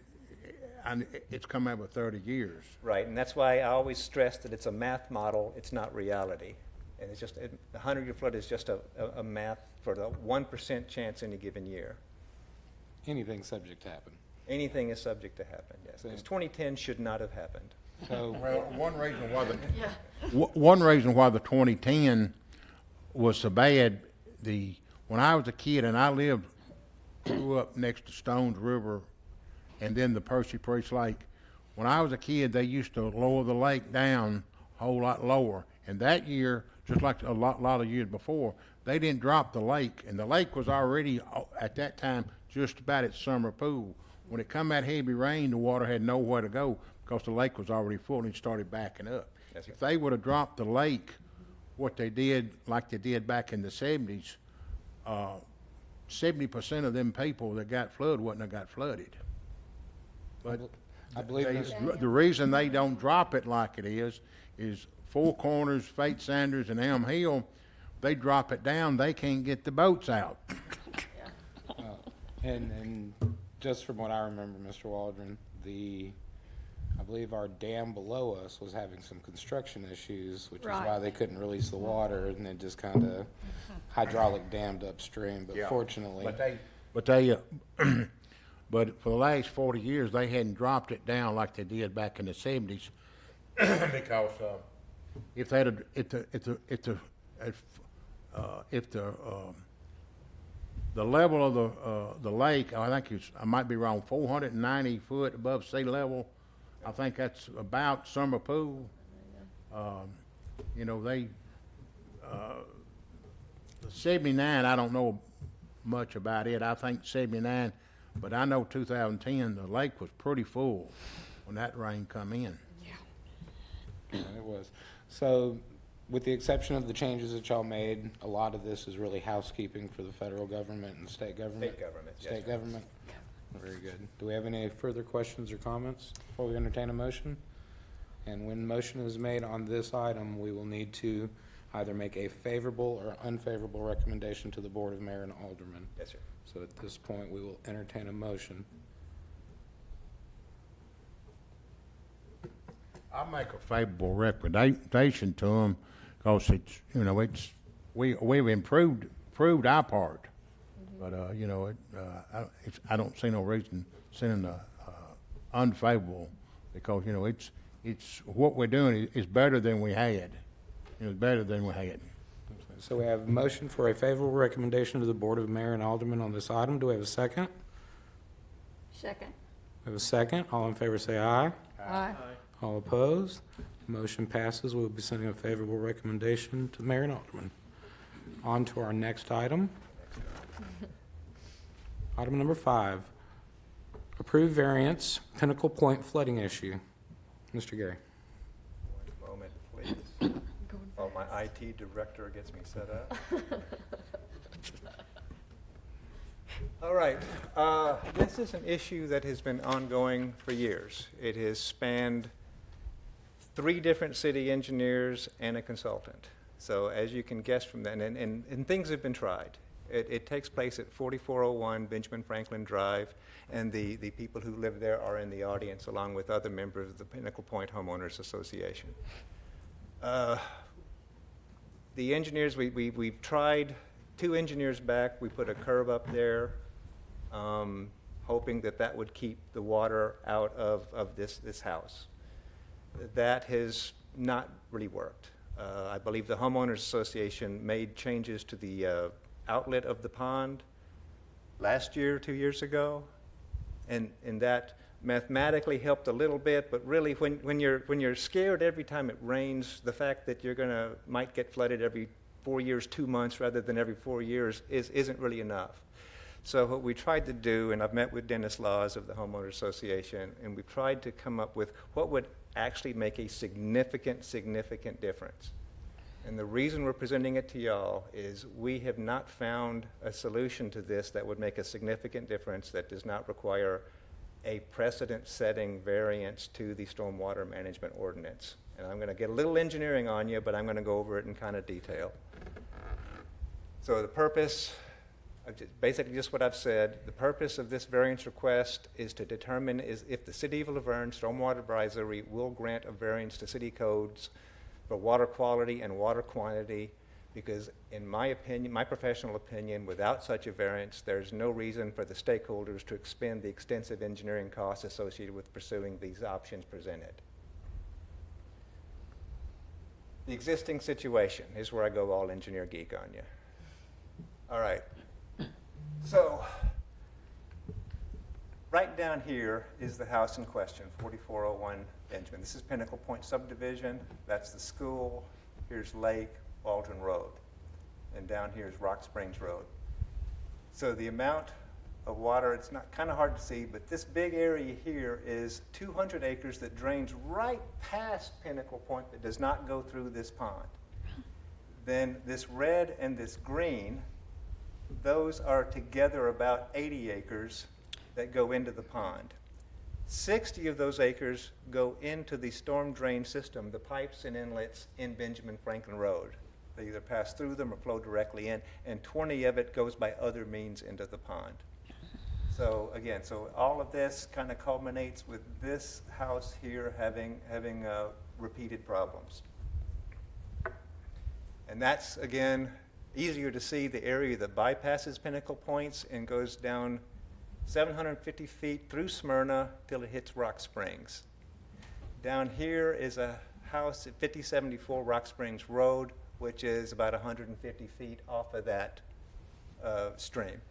it's come out with 30 years. Right, and that's why I always stress that it's a math model, it's not reality. And it's just, the 100-year flood is just a math for the 1% chance any given year. Anything's subject to happen. Anything is subject to happen, yes. Because 2010 should not have happened. So, Well, one reason why the 2010 was so bad, when I was a kid and I grew up next to Stones River and then the Percy Priest Lake. When I was a kid, they used to lower the lake down a whole lot lower. And that year, just like a lot of years before, they didn't drop the lake. And the lake was already, at that time, just about its summer pool. When it come that heavy rain, the water had nowhere to go because the lake was already full and it started backing up. Yes, sir. If they would have dropped the lake, what they did, like they did back in the 70s, 70% of them people that got flooded wouldn't have got flooded. But I believe the reason they don't drop it like it is Four Corners, Fate Sanders, and Elm Hill, they drop it down, they can't get the boats out. and just from what I remember, Mr. Waldron, the I believe our dam below us was having some construction issues, which is Right. why they couldn't release the water, and it just kind of hydraulic dammed upstream, but Yeah. fortunately. But for the last 40 years, they hadn't dropped it down like they did back in the 70s. Because if they had, if the level of the lake, I think it's, I might be wrong, 490 foot above sea level. I think that's about Summer Pool. You know, the 79, I don't know much about it. I think 79, but I know 2010, the lake was pretty full when that rain come in. Yeah, it was. So, with the exception of the changes that y'all made, a lot of this is really housekeeping for the federal government and state government? State government, yes, State sir. government? Very good. Do we have any further questions or comments before we entertain a motion? And when motion is made on this item, we will need to either make a favorable or unfavorable recommendation to the Board of Mayor and Aldermen. Yes, sir. So at this point, we will entertain a motion. I'll make a favorable recommendation to them, because it's, you know, we've improved our part. But, you know, I don't see no reason sending a unfavorable, because, you know, it's, what we're doing is better than we had. It was better than we had. So we have a motion for a favorable recommendation to the Board of Mayor and Aldermen on this item. Do we have a second? Second. We have a second. All in favor say aye. Aye. All opposed? Motion passes. We'll be sending a favorable recommendation to Mayor and Alderman. On to our next item. Item number 5, approve variance, Pinnacle Point flooding issue. Mr. Gary. One moment, please. While my IT director gets me set up. All right, this is an issue that has been ongoing for years. It has spanned 3 different city engineers and a consultant. So as you can guess from that, and things have been tried. It takes place at 4401 Benjamin Franklin Drive, and the people who live there are in the audience along with other members of the Pinnacle Point Homeowners Association. The engineers, we've tried 2 engineers back. We put a curb up there, hoping that would keep the water out of this house. That has not really worked. I believe the Homeowners Association made changes to the outlet of the pond last year, 2 years ago, and that mathematically helped a little bit, but really when you're scared every time it rains, the fact that you're might get flooded every 4 years, 2 months rather than every 4 years isn't really enough. So what we tried to do, and I've met with Dennis Laws of the Homeowners Association, and we tried to come up with what would actually make a significant difference. And the reason we're presenting it to y'all is we have not found a solution to this that would make a significant difference that does not require a precedent-setting variance to the stormwater management ordinance. And I'm going to get a little engineering on you, but I'm going to go over it in kind of detail. So the purpose, basically just what I've said, the purpose of this variance request is to determine if the City of Laverne Stormwater Advisory will grant a variance to city codes for water quality and water quantity, because in my opinion, my professional opinion, without such a variance, there's no reason for the stakeholders to expend the extensive engineering costs associated with pursuing these options presented. The existing situation is where I go all engineer geek on you. All right. So, right down here is the house in question, 4401 Benjamin. This is Pinnacle Point subdivision. That's the school. Here's Lake, Waldron Road. And down here is Rock Springs Road. So the amount of water, it's not kind of hard to see, but this big area here is 200 acres that drains right past Pinnacle Point that does not go through this pond. Then this red and this green, those are together about 80 acres that go into the pond. 60 of those acres go into the storm drain system, the pipes and inlets in Benjamin Franklin Road. They either pass through them or flow directly in, and 20 of it goes by other means into the pond. So again, so all of this kind of culminates with this house here having repeated problems. And that's, again, easier to see the area that bypasses Pinnacle Points and goes down 750 feet through Smyrna till it hits Rock Springs. Down here is a house at 5074 Rock Springs Road, which is about 150 feet off of that stream.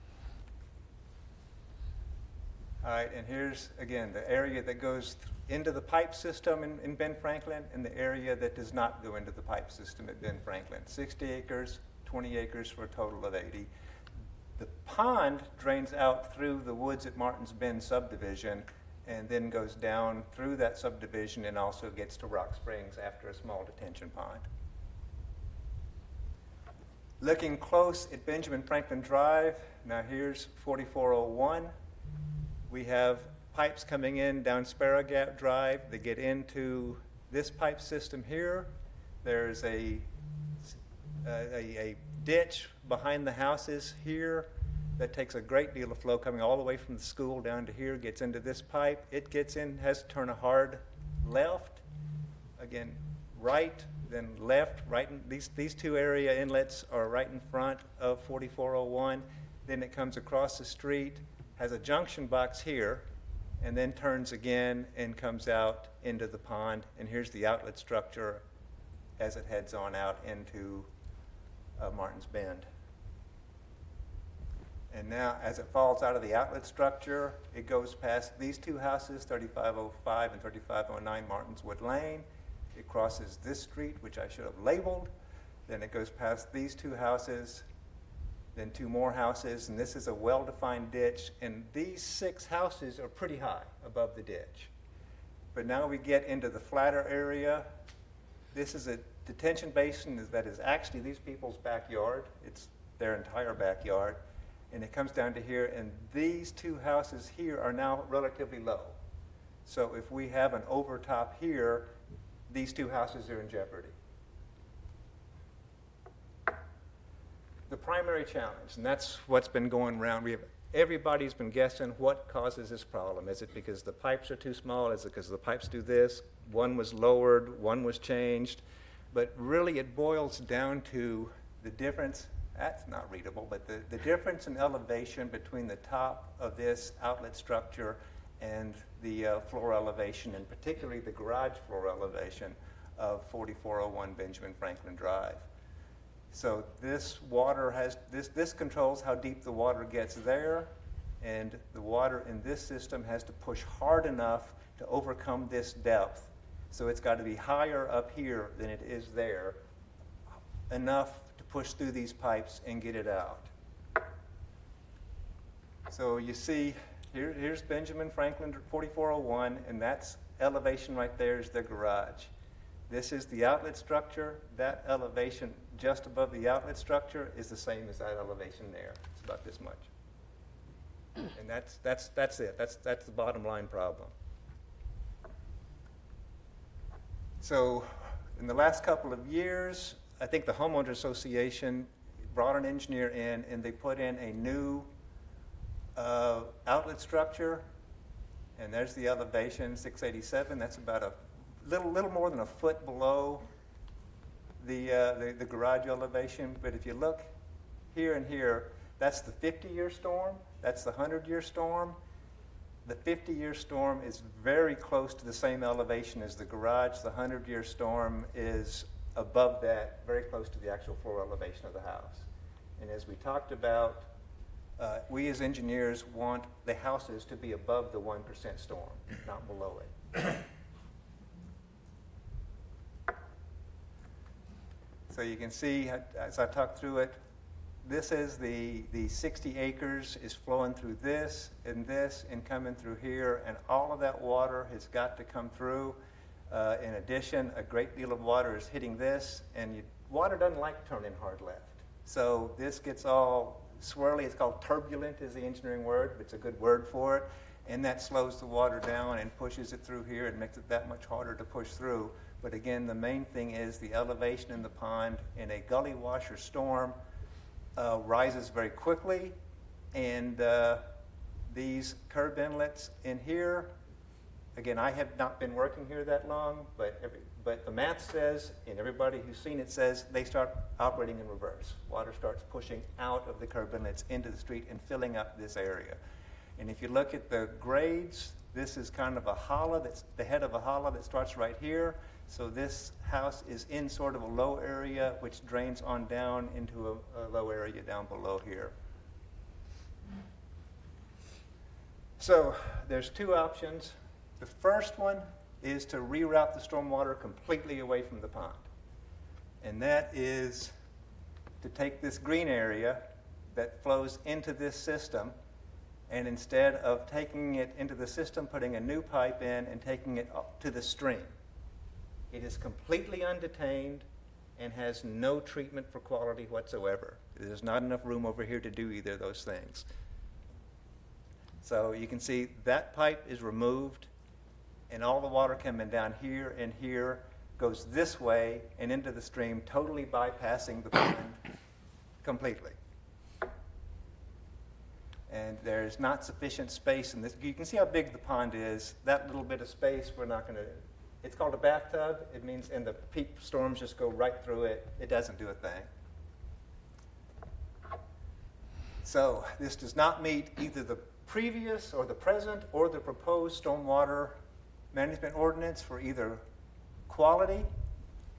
All right, and here's, again, the area that goes into the pipe system in Ben Franklin and the area that does not go into the pipe system at Ben Franklin. 60 acres, 20 acres for a total of 80. The pond drains out through the woods at Martins Bend subdivision and then goes down through that subdivision and also gets to Rock Springs after a small detention pond. Looking close at Benjamin Franklin Drive, now here's 4401. We have pipes coming in down Sparrow Gap Drive. They get into this pipe system here. There's a ditch behind the houses here that takes a great deal of flow coming all the way from the school down to here, gets into this pipe. It gets in, has to turn a hard left. Again, right, then left. Right in, these two area inlets are right in front of 4401. Then it comes across the street, has a junction box here, and then turns again and comes out into the pond. And here's the outlet structure as it heads on out into Martins Bend. And now as it falls out of the outlet structure, it goes past these two houses, 3505 and 3509 Martinswood Lane. It crosses this street, which I should have labeled. Then it goes past these two houses, then two more houses, and this is a well-defined ditch, and these 6 houses are pretty high above the ditch. But now we get into the flatter area. This is a detention basin that is actually these people's backyard. It's their entire backyard, and it comes down to here, and these 2 houses here are now relatively low. So if we have an overtop here, these 2 houses are in jeopardy. The primary challenge, and that's what's been going around. Everybody's been guessing what causes this problem. Is it because the pipes are too small? Is it because the pipes do this? One was lowered, one was changed. But really it boils down to the difference, that's not readable, but the difference in elevation between the top of this outlet structure and the floor elevation, and particularly the garage floor elevation of 4401 Benjamin Franklin Drive. So this water has, this controls how deep the water gets there, and the water in this system has to push hard enough to overcome this depth. So it's got to be higher up here than it is there, enough to push through these pipes and get it out. So you see, here's Benjamin Franklin 4401, and that's elevation right there is the garage. This is the outlet structure. That elevation just above the outlet structure is the same as that elevation there. It's about this much. And that's it. That's the bottom line problem. So in the last couple of years, I think the Homeowners Association brought an engineer in, and they put in a new outlet structure. And there's the elevation, 687. That's about a little more than a foot below the garage elevation. But if you look here and here, that's the 50-year storm. That's the 100-year storm. The 50-year storm is very close to the same elevation as the garage. The 100-year storm is above that, very close to the actual floor elevation of the house. And as we talked about, we as engineers want the houses to be above the 1% storm, not below it. So you can see, as I talk through it, this is the 60 acres is flowing through this and coming through here, and all of that water has got to come through. In addition, a great deal of water is hitting this, and water doesn't like turning hard left. So this gets all swirly. It's called turbulent is the engineering word, but it's a good word for it. And that slows the water down and pushes it through here and makes it that much harder to push through. But again, the main thing is the elevation in the pond in a gully washer storm rises very quickly, and these curb inlets in here, again, I have not been working here that long, but the math says, and everybody who's seen it says, they start operating in reverse. Water starts pushing out of the curb inlets into the street and filling up this area. And if you look at the grades, this is kind of a hollow, that's the head of a hollow that starts right here. So this house is in sort of a low area, which drains on down into a low area down below here. So there's two options. The first one is to reroute the stormwater completely away from the pond. And that is to take this green area that flows into this system, and instead of taking it into the system, putting a new pipe in and taking it up to the stream. It is completely undetained and has no treatment for quality whatsoever. There's not enough room over here to do either of those things. So you can see that pipe is removed, and all the water coming down here and here goes this way and into the stream, totally bypassing the pond completely. And there's not sufficient space in this. You can see how big the pond is. That little bit of space, we're not going to, it's called a bathtub. It means, and the peak storms just go right through it. It doesn't do a thing. So this does not meet either the previous or the present or the proposed stormwater management ordinance for either quality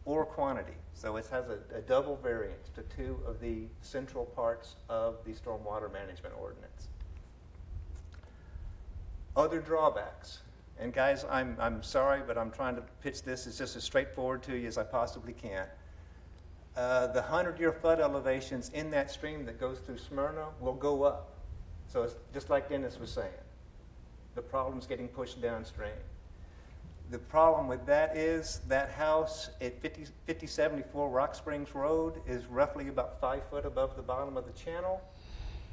or quantity. So it has a double variance to two of the central parts of the stormwater management ordinance. Other drawbacks. And guys, I'm sorry, but I'm trying to pitch this as just as straightforward to you as I possibly can. The 100-year flood elevations in that stream that goes through Smyrna will go up. So it's just like Dennis was saying. The problem's getting pushed downstream. The problem with that is that house at 5074 Rock Springs Road is roughly about 5 foot above the bottom of the channel.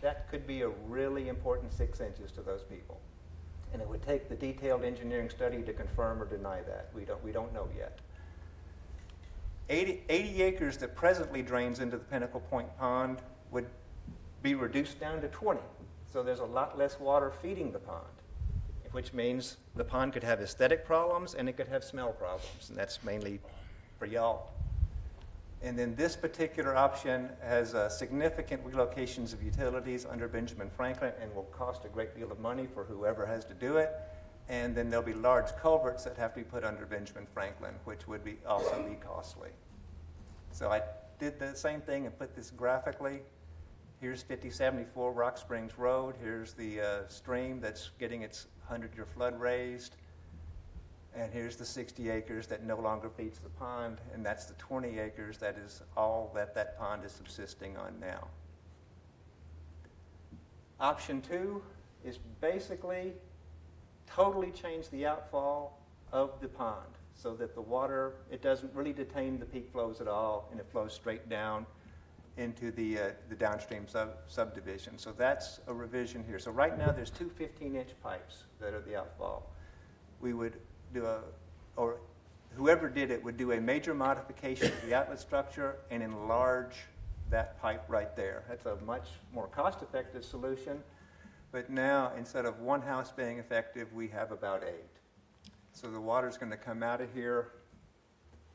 That could be a really important 6 inches to those people. And it would take the detailed engineering study to confirm or deny that. We don't know yet. 80 acres that presently drains into the Pinnacle Point Pond would be reduced down to 20. So there's a lot less water feeding the pond, which means the pond could have aesthetic problems and it could have smell problems, and that's mainly for y'all. And then this particular option has significant relocations of utilities under Benjamin Franklin and will cost a great deal of money for whoever has to do it. And then there'll be large culverts that have to be put under Benjamin Franklin, which would also be costly. So I did the same thing and put this graphically. Here's 5074 Rock Springs Road. Here's the stream that's getting its 100-year flood raised. And here's the 60 acres that no longer feeds the pond, and that's the 20 acres that is all that pond is subsisting on now. Option 2 is basically totally change the outfall of the pond so that the water, it doesn't really detain the peak flows at all, and it flows straight down into the downstream subdivision. So that's a revision here. So right now there's two 15-inch pipes that are the outfall. We would do or whoever did it would do a major modification of the outlet structure and enlarge that pipe right there. That's a much more cost-effective solution. But now, instead of one house being effective, we have about 8. So the water's going to come out of here.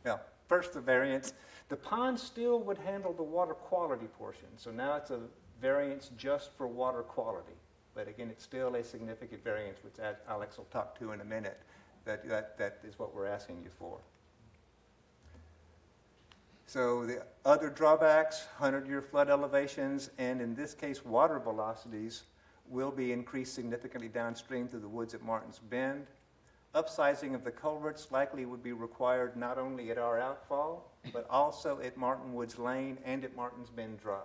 Well, first the variance. The pond still would handle the water quality portion. So now it's a variance just for water quality. But again, it's still a significant variance, which Alex will talk to in a minute. That is what we're asking you for. So the other drawbacks, 100-year flood elevations, and in this case, water velocities will be increased significantly downstream through the woods at Martin's Bend. Upsizing of the culverts likely would be required not only at our outfall, but also at Martin Woods Lane and at Martin's Bend Drive.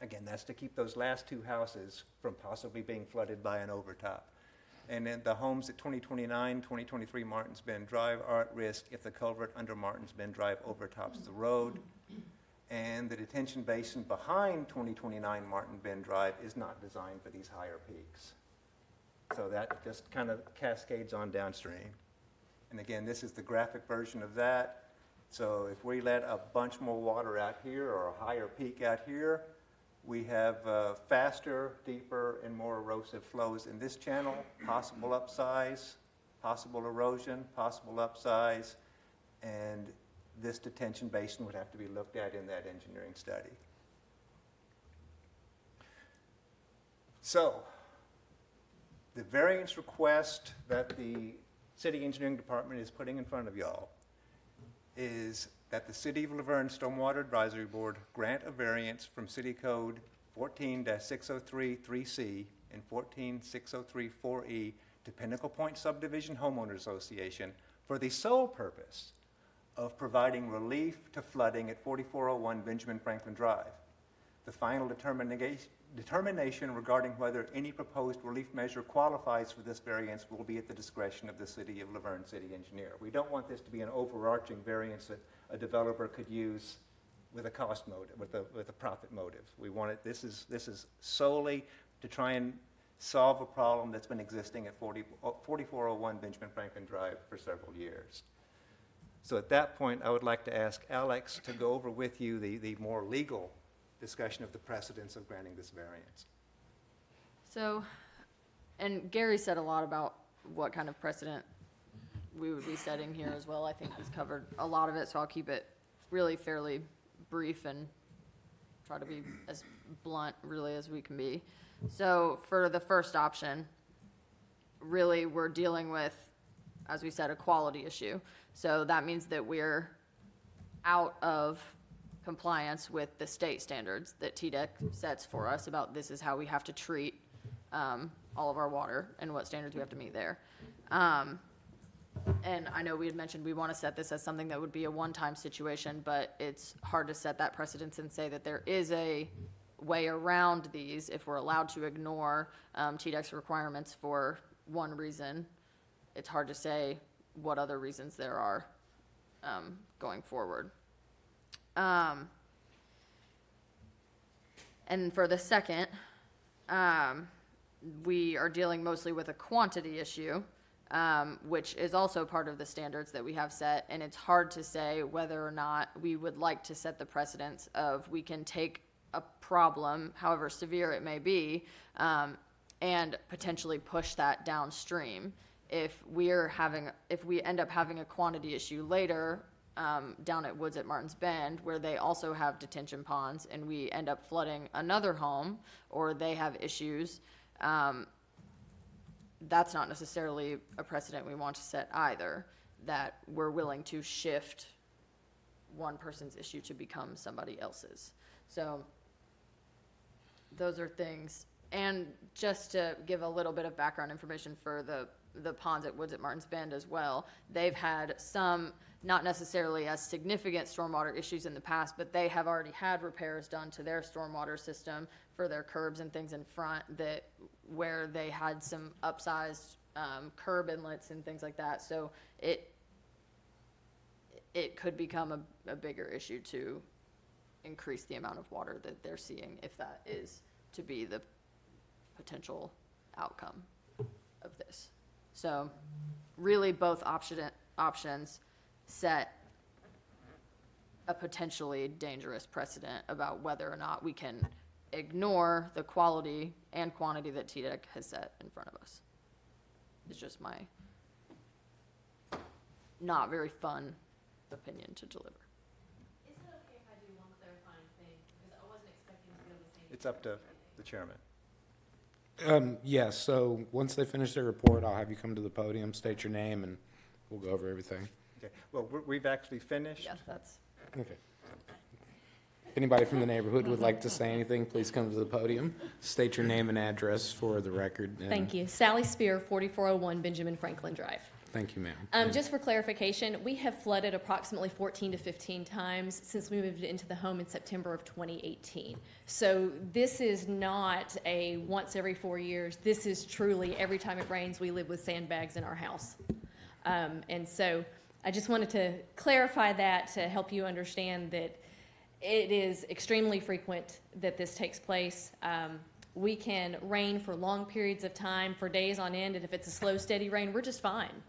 Again, that's to keep those last 2 houses from possibly being flooded by an overtop. And then the homes at 2029, 2023 Martin's Bend Drive are at risk if the culvert under Martin's Bend Drive overtops the road. And the detention basin behind 2029 Martin Bend Drive is not designed for these higher peaks. So that just kind of cascades on downstream. And again, this is the graphic version of that. So if we let a bunch more water out here or a higher peak out here, We have faster, deeper, and more erosive flows in this channel, possible upsize, possible erosion, possible upsize, and this detention basin would have to be looked at in that engineering study. So, the variance request that the City Engineering Department is putting in front of y'all is that the City of Laverne Stormwater Advisory Board grant a variance from City Code 14-6033C and 14-6034E to Pinnacle Point Subdivision Homeowners Association for the sole purpose of providing relief to flooding at 4401 Benjamin Franklin Drive. The final determination regarding whether any proposed relief measure qualifies for this variance will be at the discretion of the City of Laverne City Engineer. We don't want this to be an overarching variance that a developer could use with a cost motive, with a profit motive. We want it, this is solely to try and solve a problem that's been existing at 4401 Benjamin Franklin Drive for several years. So at that point, I would like to ask Alex to go over with you the more legal discussion of the precedence of granting this variance. So, and Gary said a lot about what kind of precedent we would be setting here as well. I think he's covered a lot of it, so I'll keep it really fairly brief and try to be as blunt really as we can be. So for the first option, really we're dealing with, as we said, a quality issue. So that means that we're out of compliance with the state standards that TDEC sets for us about this is how we have to treat all of our water and what standards we have to meet there. And I know we had mentioned we want to set this as something that would be a one-time situation, but it's hard to set that precedence and say that there is a way around these if we're allowed to ignore TDEC's requirements for one reason. It's hard to say what other reasons there are going forward. And for the second, we are dealing mostly with a quantity issue, which is also part of the standards that we have set, and it's hard to say whether or not we would like to set the precedence of we can take a problem, however severe it may be, and potentially push that downstream. If we end up having a quantity issue later, down at Woods at Martin's Bend, where they also have detention ponds, and we end up flooding another home, or they have issues, that's not necessarily a precedent we want to set either, that we're willing to shift one person's issue to become somebody else's. So those are things. And just to give a little bit of background information for the ponds at Woods at Martin's Bend as well, they've had some, not necessarily as significant stormwater issues in the past, but they have already had repairs done to their stormwater system for their curbs and things in front where they had some upsized curb inlets and things like that. So it could become a bigger issue to increase the amount of water that they're seeing if that is to be the potential outcome of this. So really both options set a potentially dangerous precedent about whether or not we can ignore the quality and quantity that TDEC has set in front of us. It's just my not very fun opinion to deliver. Is it okay if I do one clarifying thing? Because I wasn't expecting to be able to say. It's up to the chairman. Yes, so once they finish their report, I'll have you come to the podium, state your name, and we'll go over everything. Okay. Well, we've actually finished. Yes, that's. Okay. If anybody from the neighborhood would like to say anything, please come to the podium. State your name and address for the record. Thank you. Sally Spear, 4401 Benjamin Franklin Drive. Thank you, ma'am. Just for clarification, we have flooded approximately 14 to 15 times since we moved into the home in September of 2018. So this is not a once every 4 years. This is truly every time it rains, we live with sandbags in our house. And so I just wanted to clarify that to help you understand that it is extremely frequent that this takes place. We can rain for long periods of time, for days on end, and if it's a slow, steady rain, we're just fine.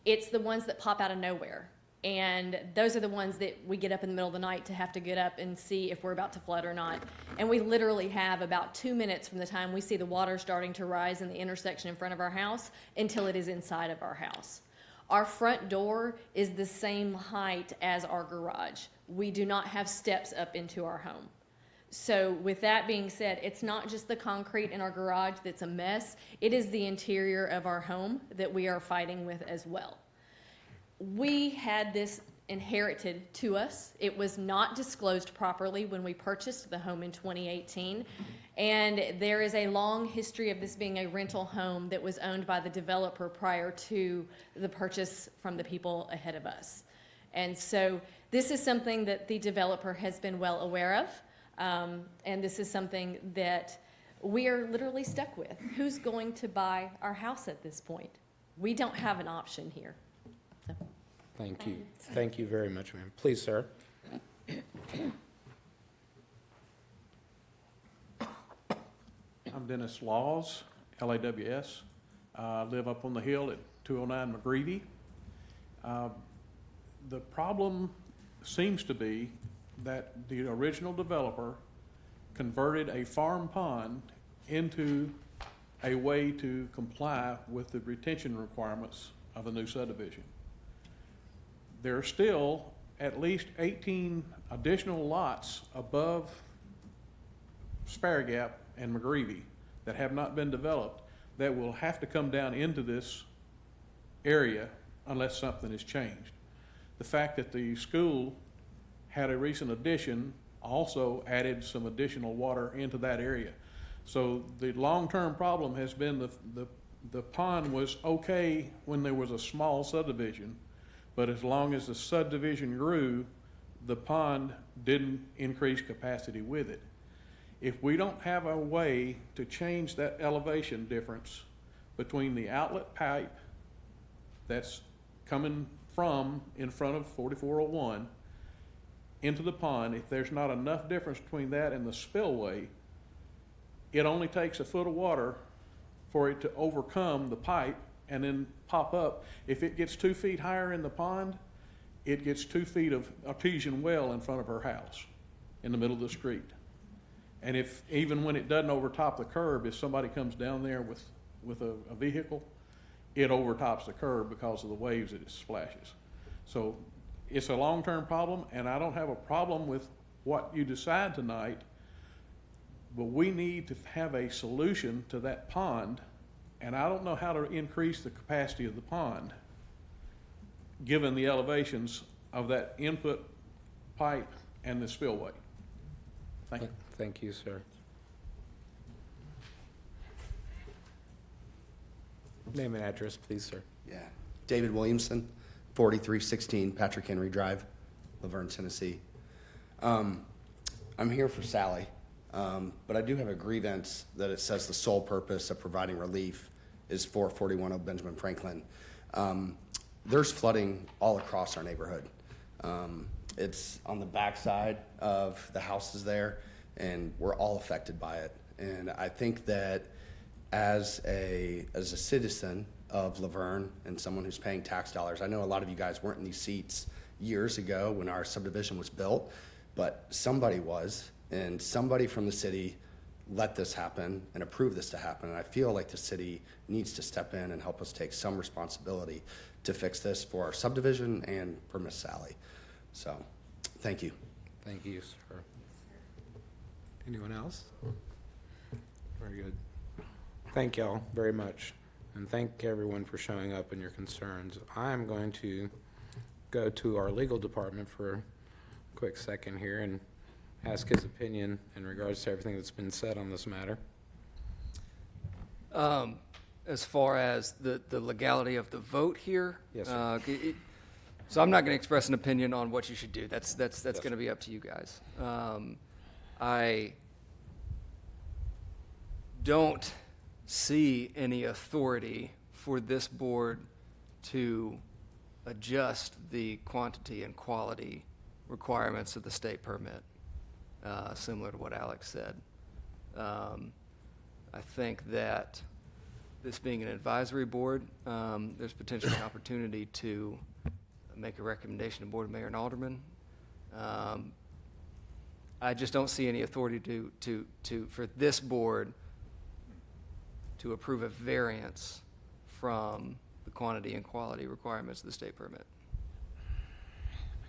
It's the ones that pop out of nowhere And those are the ones that we get up in the middle of the night to have to get up and see if we're about to flood or not. And we literally have about 2 minutes from the time we see the water starting to rise in the intersection in front of our house until it is inside of our house. Our front door is the same height as our garage. We do not have steps up into our home. So with that being said, it's not just the concrete in our garage that's a mess. It is the interior of our home that we are fighting with as well. We had this inherited to us. It was not disclosed properly when we purchased the home in 2018. And there is a long history of this being a rental home that was owned by the developer prior to the purchase from the people ahead of us. And so this is something that the developer has been well aware of. And this is something that we are literally stuck with. Who's going to buy our house at this point? We don't have an option here. So. Thank you. Thank you very much, ma'am. Please, sir. I'm Dennis Laws, LAWS. I live up on the hill at 209 McGreevy. The problem seems to be that the original developer converted a farm pond into a way to comply with the retention requirements of the new subdivision. There are still at least 18 additional lots above Sparrow Gap and McGreevy that have not been developed that will have to come down into this area unless something is changed. The fact that the school had a recent addition also added some additional water into that area. So the long-term problem has been the pond was okay when there was a small subdivision, but as long as the subdivision grew, the pond didn't increase capacity with it. If we don't have a way to change that elevation difference between the outlet pipe that's coming from in front of 4401 into the pond, if there's not enough difference between that and the spillway, it only takes a foot of water for it to overcome the pipe and then pop up. If it gets 2 feet higher in the pond, it gets 2 feet of artesian well in front of her house in the middle of the street. And if, even when it doesn't overtop the curb, if somebody comes down there with a vehicle, it overtops the curb because of the waves that it splashes. So it's a long-term problem, and I don't have a problem with what you decide tonight, but we need to have a solution to that pond, and I don't know how to increase the capacity of the pond given the elevations of that input pipe and the spillway. Thank you. Thank you, sir. Name and address, please, sir. Yeah. David Williamson, 4316 Patrick Henry Drive, Laverne, Tennessee. I'm here for Sally, but I do have a grievance that it says the sole purpose of providing relief is for 41 of Benjamin Franklin. There's flooding all across our neighborhood. It's on the backside of the houses there, and we're all affected by it. And I think that as a citizen of Laverne and someone who's paying tax dollars, I know a lot of you guys weren't in these seats years ago when our subdivision was built, but somebody was, and somebody from the city let this happen and approved this to happen. And I feel like the city needs to step in and help us take some responsibility to fix this for our subdivision and for Miss Sally. So, thank you. Thank you, sir. Anyone else? Very good. Thank y'all very much. And thank everyone for showing up and your concerns. I'm going to go to our legal department for a quick second here and ask his opinion in regards to everything that's been said on this matter. As far as the legality of the vote here? Yes, sir. So I'm not going to express an opinion on what you should do. That's going to be up to you guys. I don't see any authority for this board to adjust the quantity and quality requirements of the state permit, similar to what Alex said. I think that this being an advisory board, there's potentially an opportunity to make a recommendation to Board of Mayor and Aldermen. I just don't see any authority for this board to approve a variance from the quantity and quality requirements of the state permit.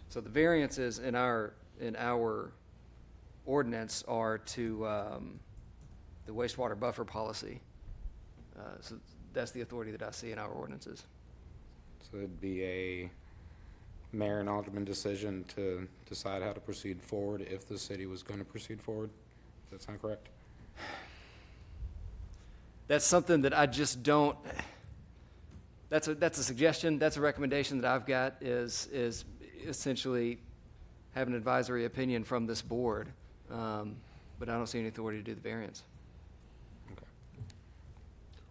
So the variances in our ordinance are to the wastewater buffer policy. So that's the authority that I see in our ordinances. So it'd be a mayor and alderman decision to decide how to proceed forward if the city was going to proceed forward? Does that sound correct? That's something that I just don't, that's a suggestion, that's a recommendation that I've got is essentially have an advisory opinion from this board, but I don't see any authority to do the variance.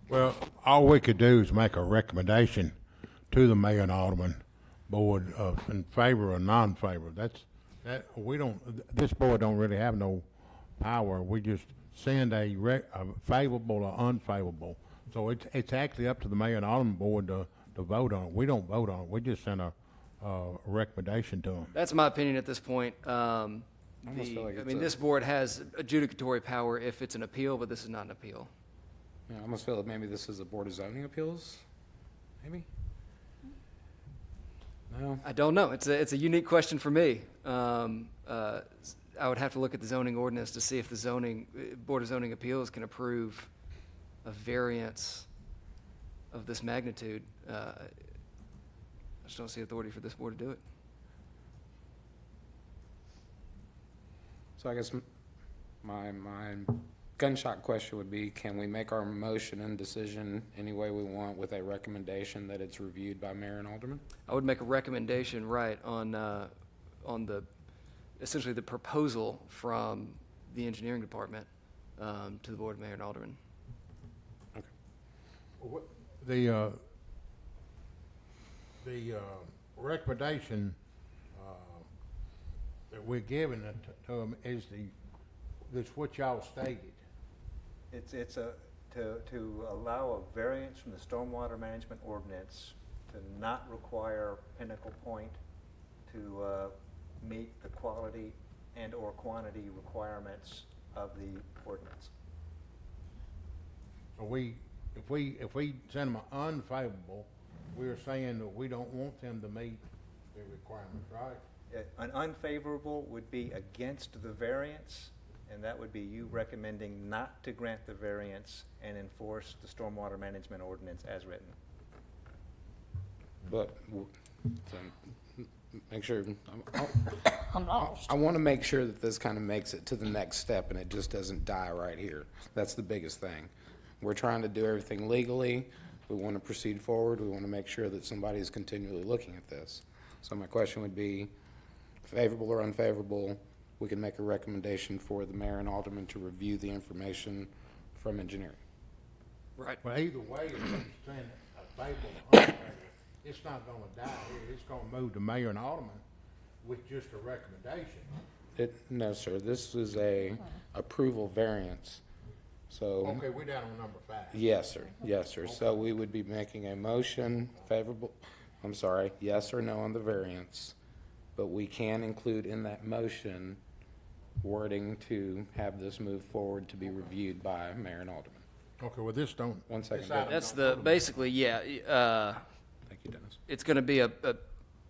Well, all we could do is make a recommendation to the mayor and alderman board in favor or non-favor. This board don't really have no power. We just send a favorable or unfavorable. So it's actually up to the mayor and alderman board to vote on it. We don't vote on it. We just send a recommendation to them. That's my opinion at this point. almost feel like it's This board has adjudicatory power if it's an appeal, but this is not an appeal. Yeah, I almost feel that maybe this is a Board of Zoning Appeals, maybe? No? I don't know. It's a unique question for me. I would have to look at the zoning ordinance to see if the Board of Zoning Appeals can approve a variance of this magnitude. I just don't see authority for this board to do it. So I guess my gunshot question would be, can we make our motion and decision any way we want with a recommendation that it's reviewed by mayor and alderman? I would make a recommendation, right, on essentially the proposal from the engineering department to the Board of Mayor and Aldermen. The recommendation that we're giving it to them is this what y'all stated. It's to allow a variance from the stormwater management ordinance to not require Pinnacle Point to meet the quality and/or quantity requirements of the ordinance. So if we send them an unfavorable, we're saying that we don't want them to meet the requirements, right? An unfavorable would be against the variance, and that would be you recommending not to grant the variance and enforce the stormwater management ordinance as written. But, make sure, I want to make sure that this kind of makes it to the next step and it just doesn't die right here. That's the biggest thing. We're trying to do everything legally. We want to proceed forward. We want to make sure that somebody is continually looking at this. So my question would be, favorable or unfavorable, we can make a recommendation for the mayor and alderman to review the information from engineering. Right. Well, either way, if we send a favorable or unfavorable, it's not gonna die here. It's gonna move to mayor and alderman with just a recommendation. No, sir, this is a approval variance. So, Okay, we're down on number 5. yes, sir. So we would be making a motion yes or no on the variance, but we can include in that motion wording to have this move forward to be reviewed by mayor and alderman. Okay, well, this don't. 1 second. this item That's don't- basically, yeah. Thank you, Dennis. It's going to be a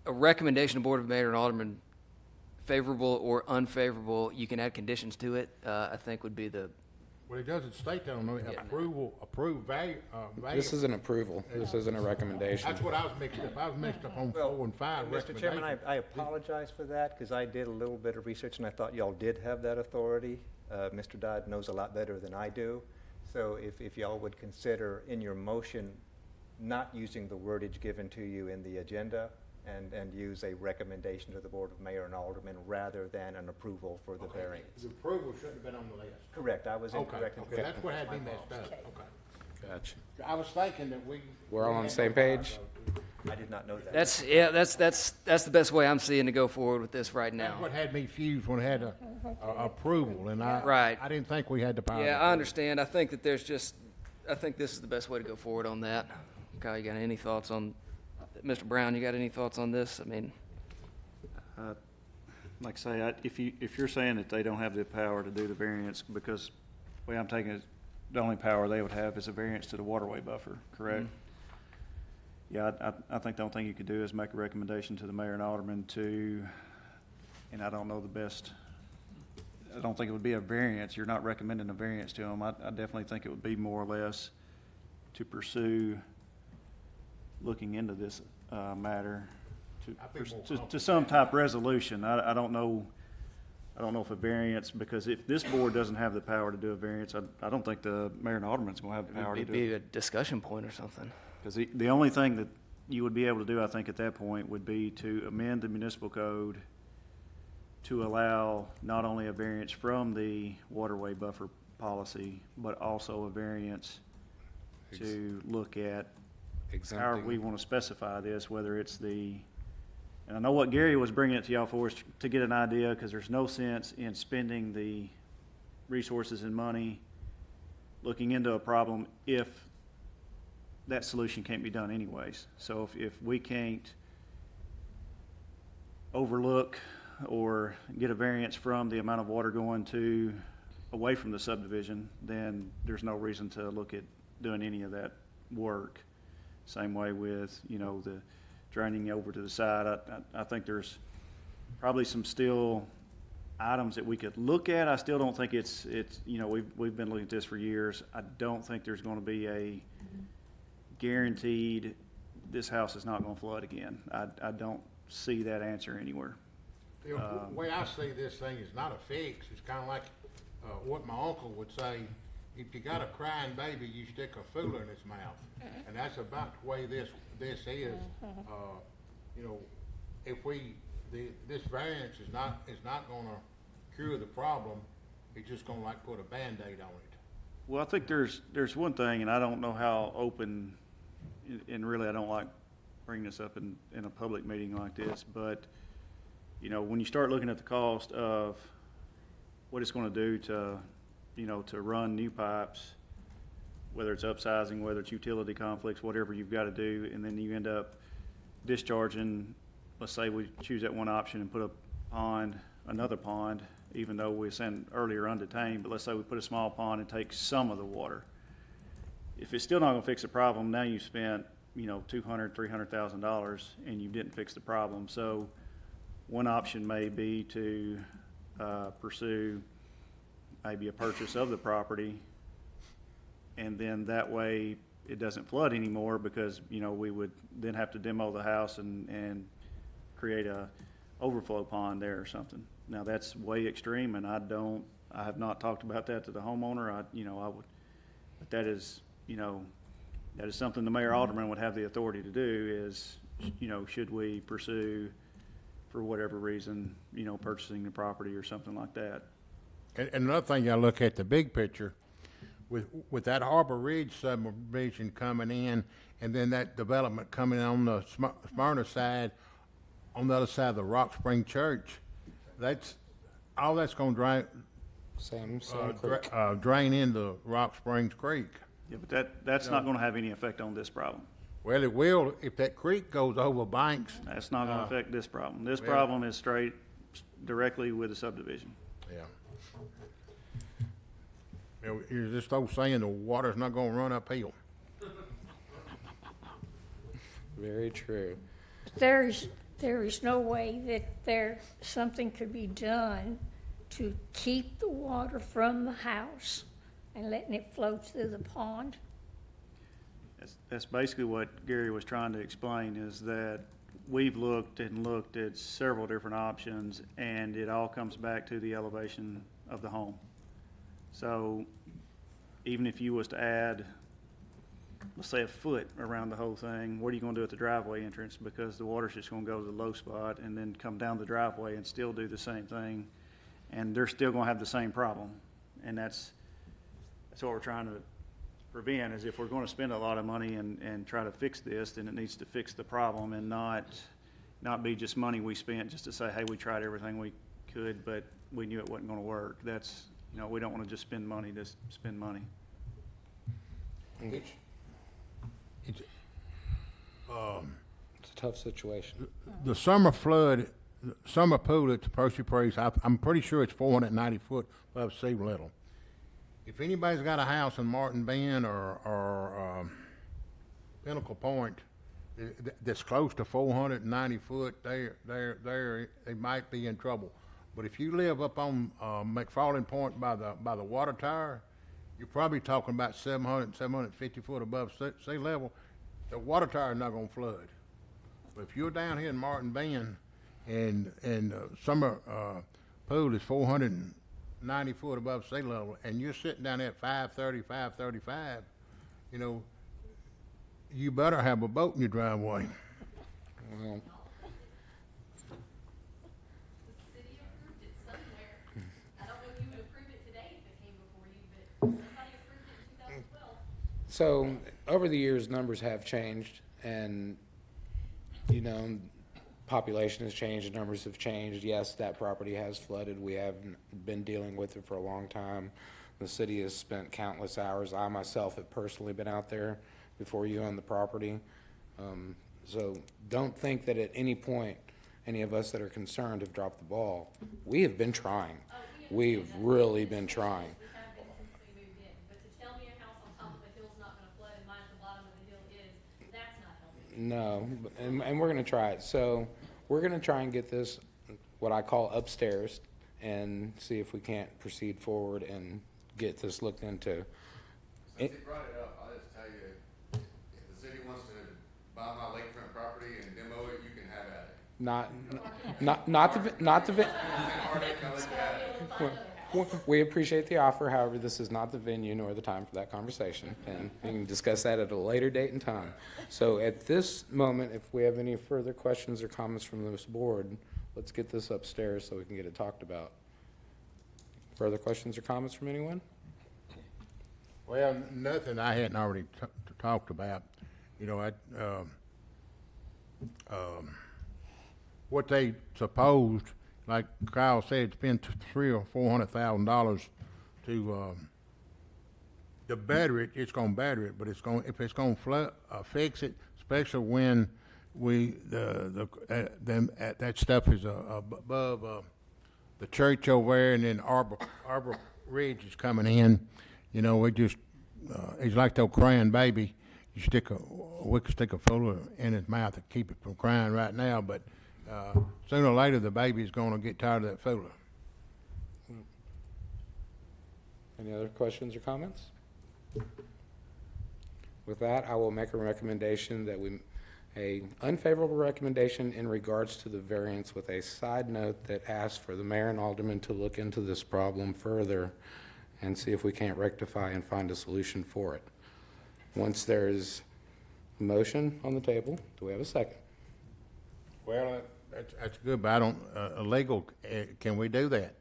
recommendation to Board of Mayor and Aldermen, favorable or unfavorable. You can add conditions to it, I think would be the, Well, it doesn't state that on the approved value. This is an approval. This isn't a recommendation. That's what I was mixed up. I was mixed up on Well, 4 and 5 Mr. Chairman, recommendation. I apologize for that, because I did a little bit of research, and I thought y'all did have that authority. Mr. Dodd knows a lot better than I do. So if y'all would consider in your motion not using the wordage given to you in the agenda, and use a recommendation to the Board of Mayor and Aldermen rather than an approval for the variance. The approval shouldn't have been on the list. Correct, I was incorrect. Okay, that's what had me messed up. Okay. Gotcha. I was thinking that We're all on the same page? I did not know that. that's the best way I'm seeing to go forward with this right That's now. what had me fused when it had a approval, and Right. I didn't think we had the power. Yeah, I understand. I think this is the best way to go forward on that. Kyle, you got any thoughts on? Mr. Brown, you got any thoughts on this? I mean, Like I say, if you're saying that they don't have the power to do the variance, because the way I'm taking it, the only power they would have is a variance to the waterway buffer, correct? Yeah, I think the only thing you could do is make a recommendation to the mayor and alderman to, and I don't know the best, I don't think it would be a variance. You're not recommending a variance to them. I definitely think it would be more or less to pursue looking into this matter to some type of resolution. I don't know if a variance, because if this board doesn't have the power to do a variance, I don't think the mayor and alderman's gonna have the power to it'd do it. be a discussion point or something. Because the only thing that you would be able to do, I think, at that point would be to amend the municipal code to allow not only a variance from the waterway buffer policy, but also a variance to look at how we want to specify this, whether it's and I know what Gary was bringing it to y'all for is to get an idea, because there's no sense in spending the resources and money looking into a problem if that solution can't be done anyways. So if we can't overlook or get a variance from the amount of water going away from the subdivision, then there's no reason to look at doing any of that work. Same way with, the draining over to the side. I think there's probably some still items that we could look at. I still don't think it's we've been looking at this for years. I don't think there's going to be a guaranteed this house is not going to flood again. I don't see that answer anywhere. The way I see this thing is not a fix. It's kind of like what my uncle would say: if you got a crying baby, you stick a fooler in its mouth, and that's about the way this is. If this variance is not going to cure the problem, it's just going to like put a Band-Aid on it. Well, I think there's one thing, and I don't know how open, and really I don't like bringing this up in a public meeting like this, but when you start looking at the cost of what it's going to do to run new pipes, whether it's upsizing, whether it's utility conflicts, whatever you've got to do, and then you end up discharging, let's say we choose that one option and put another pond, even though we were saying earlier undetained, but let's say we put a small pond and take some of the water. If it's still not going to fix the problem, now you've spent, $200,000, $300,000 and you didn't fix the problem. So one option may be to pursue maybe a purchase of the property, and then that way it doesn't flood anymore, because we would then have to demo the house and create a overflow pond there or something. Now that's way extreme, and I have not talked about that to the homeowner. But that is something the mayor alderman would have the authority to do, is should we pursue, for whatever reason, purchasing the property or something like that. And another thing, you look at the big picture, with that Harbor Ridge subdivision coming in, and then that development coming in on the Smyrna side, on the other side of the Rock Spring Church, that's going to drain into Rock Springs Creek. Yeah, but that's not going to have any effect on this problem. Well, it will if that creek goes over banks. That's not going to affect this problem. This problem is straight directly with the subdivision. Yeah. You're just old saying the water's not going to run uphill. Very true. There is no way that something could be done to keep the water from the house and letting it flow through the pond. That's basically what Gary was trying to explain, is that we've looked at several different options, and it all comes back to the elevation of the home. So even if you was to add, let's say, a foot around the whole thing, what are you going to do at the driveway entrance? Because the water's just going to go to the low spot and then come down the driveway and still do the same thing, and they're still going to have the same problem. And that's what we're trying to prevent, is if we're going to spend a lot of money and try to fix this, then it needs to fix the problem, and not be just money we spent just to say, hey, we tried everything we could, but we knew it wasn't going to work. That's, we don't want to just spend money to spend money. tough situation. The summer flood, the summer pool at the Percy Place, I'm pretty sure it's 490 foot above sea level. If anybody's got a house in Martin Bend or Pinnacle Point that's close to 490 foot, they might be in trouble. But if you live up on McFarland Point by the water tower, you're probably talking about 750 foot above sea level. The water tower is not going to flood. But if you're down here in Martin Bend and summer pool is 490 foot above sea level, and you're sitting down there at 530, 535, you know, you better have a boat in your driveway. Well, The city approved it somewhere. I don't know if you would approve it today if it came before you, but somebody approved it in 2012. so over the years, numbers have changed, and you know, population has changed, numbers have changed. Yes, that property has flooded. We have been dealing with it for a long time. The city has spent countless hours. I myself have personally been out there before you owned the property. So don't think that at any point, any of us that are concerned have dropped the ball. We have been trying. We've really been trying. We have been since we moved in, but to tell me a house on top of a hill's not gonna flood and mine at the bottom of the hill is, that's not helping. No, and we're gonna try it. So we're gonna try and get this, what I call upstairs, and see if we can't proceed forward and get this looked into. Since you brought it up, I'll just tell you, if the city wants to buy my lakefront property and demo it, you can have at it. Not the, Heartache, I'll let you have it. we appreciate the offer, however, this is not the venue nor the time for that conversation, and we can discuss that at a later date and time. So at this moment, if we have any further questions or comments from this board, let's get this upstairs so we can get it talked about. Further questions or comments from anyone? Well, nothing I hadn't already talked about. You know, what they supposed, like Kyle said, spend $300,000 or $400,000 to better it. It's going to better it, but if it's going to fix it, especially when that stuff is above the church over there, and then Arbor Ridge is coming in. You know, we just, it's like that crying baby. We could stick a fuller in his mouth to keep it from crying right now, but sooner or later the baby's going to get tired of that fuller. Any other questions or comments? With that, I will make a recommendation that a unfavorable recommendation in regards to the variance, with a side note that asks for the mayor and aldermen to look into this problem further and see if we can't rectify and find a solution for it. Once there's a motion on the table, do we have a second? Well, that's good, but I don't, illegal, can we do that?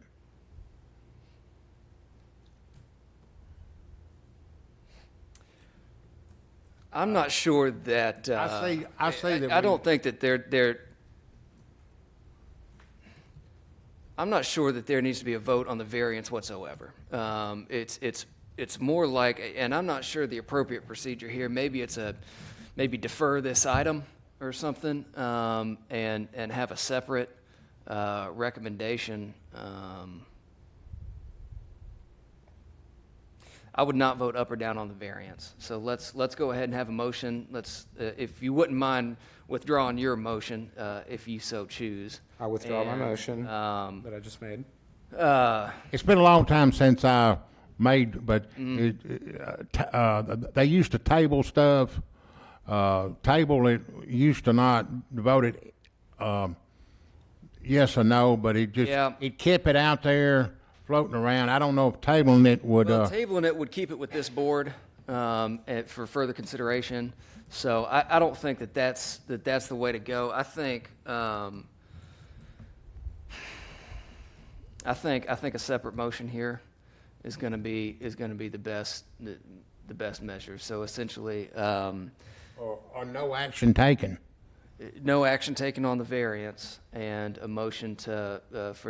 I'm not sure that, I say that I don't think that I'm not sure that there needs to be a vote on the variance whatsoever. It's more like, and I'm not sure the appropriate procedure here. Maybe maybe defer this item or something, and have a separate recommendation. I would not vote up or down on the variance. So let's go ahead and have a motion. If you wouldn't mind withdrawing your motion, if you so choose. I withdraw my motion that I just made. It's been a long time since I made, but they used to table stuff. Table it used to not vote it yes or no, but it kept it out there floating around. I don't know if tabling it would. Well, tabling it would keep it with this board for further consideration. So I don't think that's the way to go. I think a separate motion here is going to be the best measure. So essentially, or no action taken. no action taken on the variance, and a motion for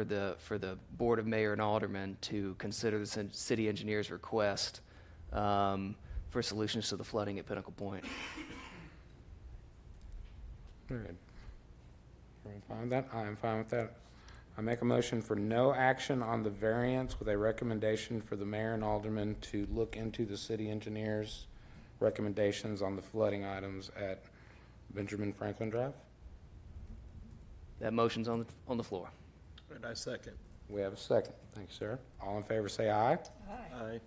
the Board of Mayor and Aldermen to consider the city engineer's request for solutions to the flooding at Pinnacle Point. Good. Everyone fine with that? I am fine with that. I make a motion for no action on the variance with a recommendation for the mayor and aldermen to look into the city engineer's recommendations on the flooding items at Benjamin Franklin Drive. That motion's on the floor. And I second. We have a second. Thank you, sir. All in favor, say aye. Aye.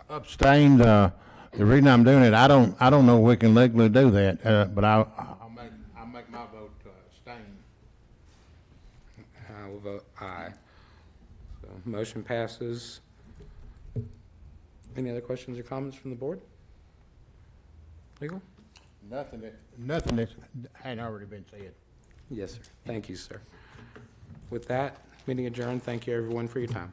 Abstained, the reason I'm doing it, I don't know if we can legally do that, but I'll make my vote to abstain. I will vote aye. So, motion passes. Any other questions or comments from the board? Legal? Nothing that hadn't already been said. Yes, sir. Thank you, sir. With that, meeting adjourned. Thank you, everyone, for your time.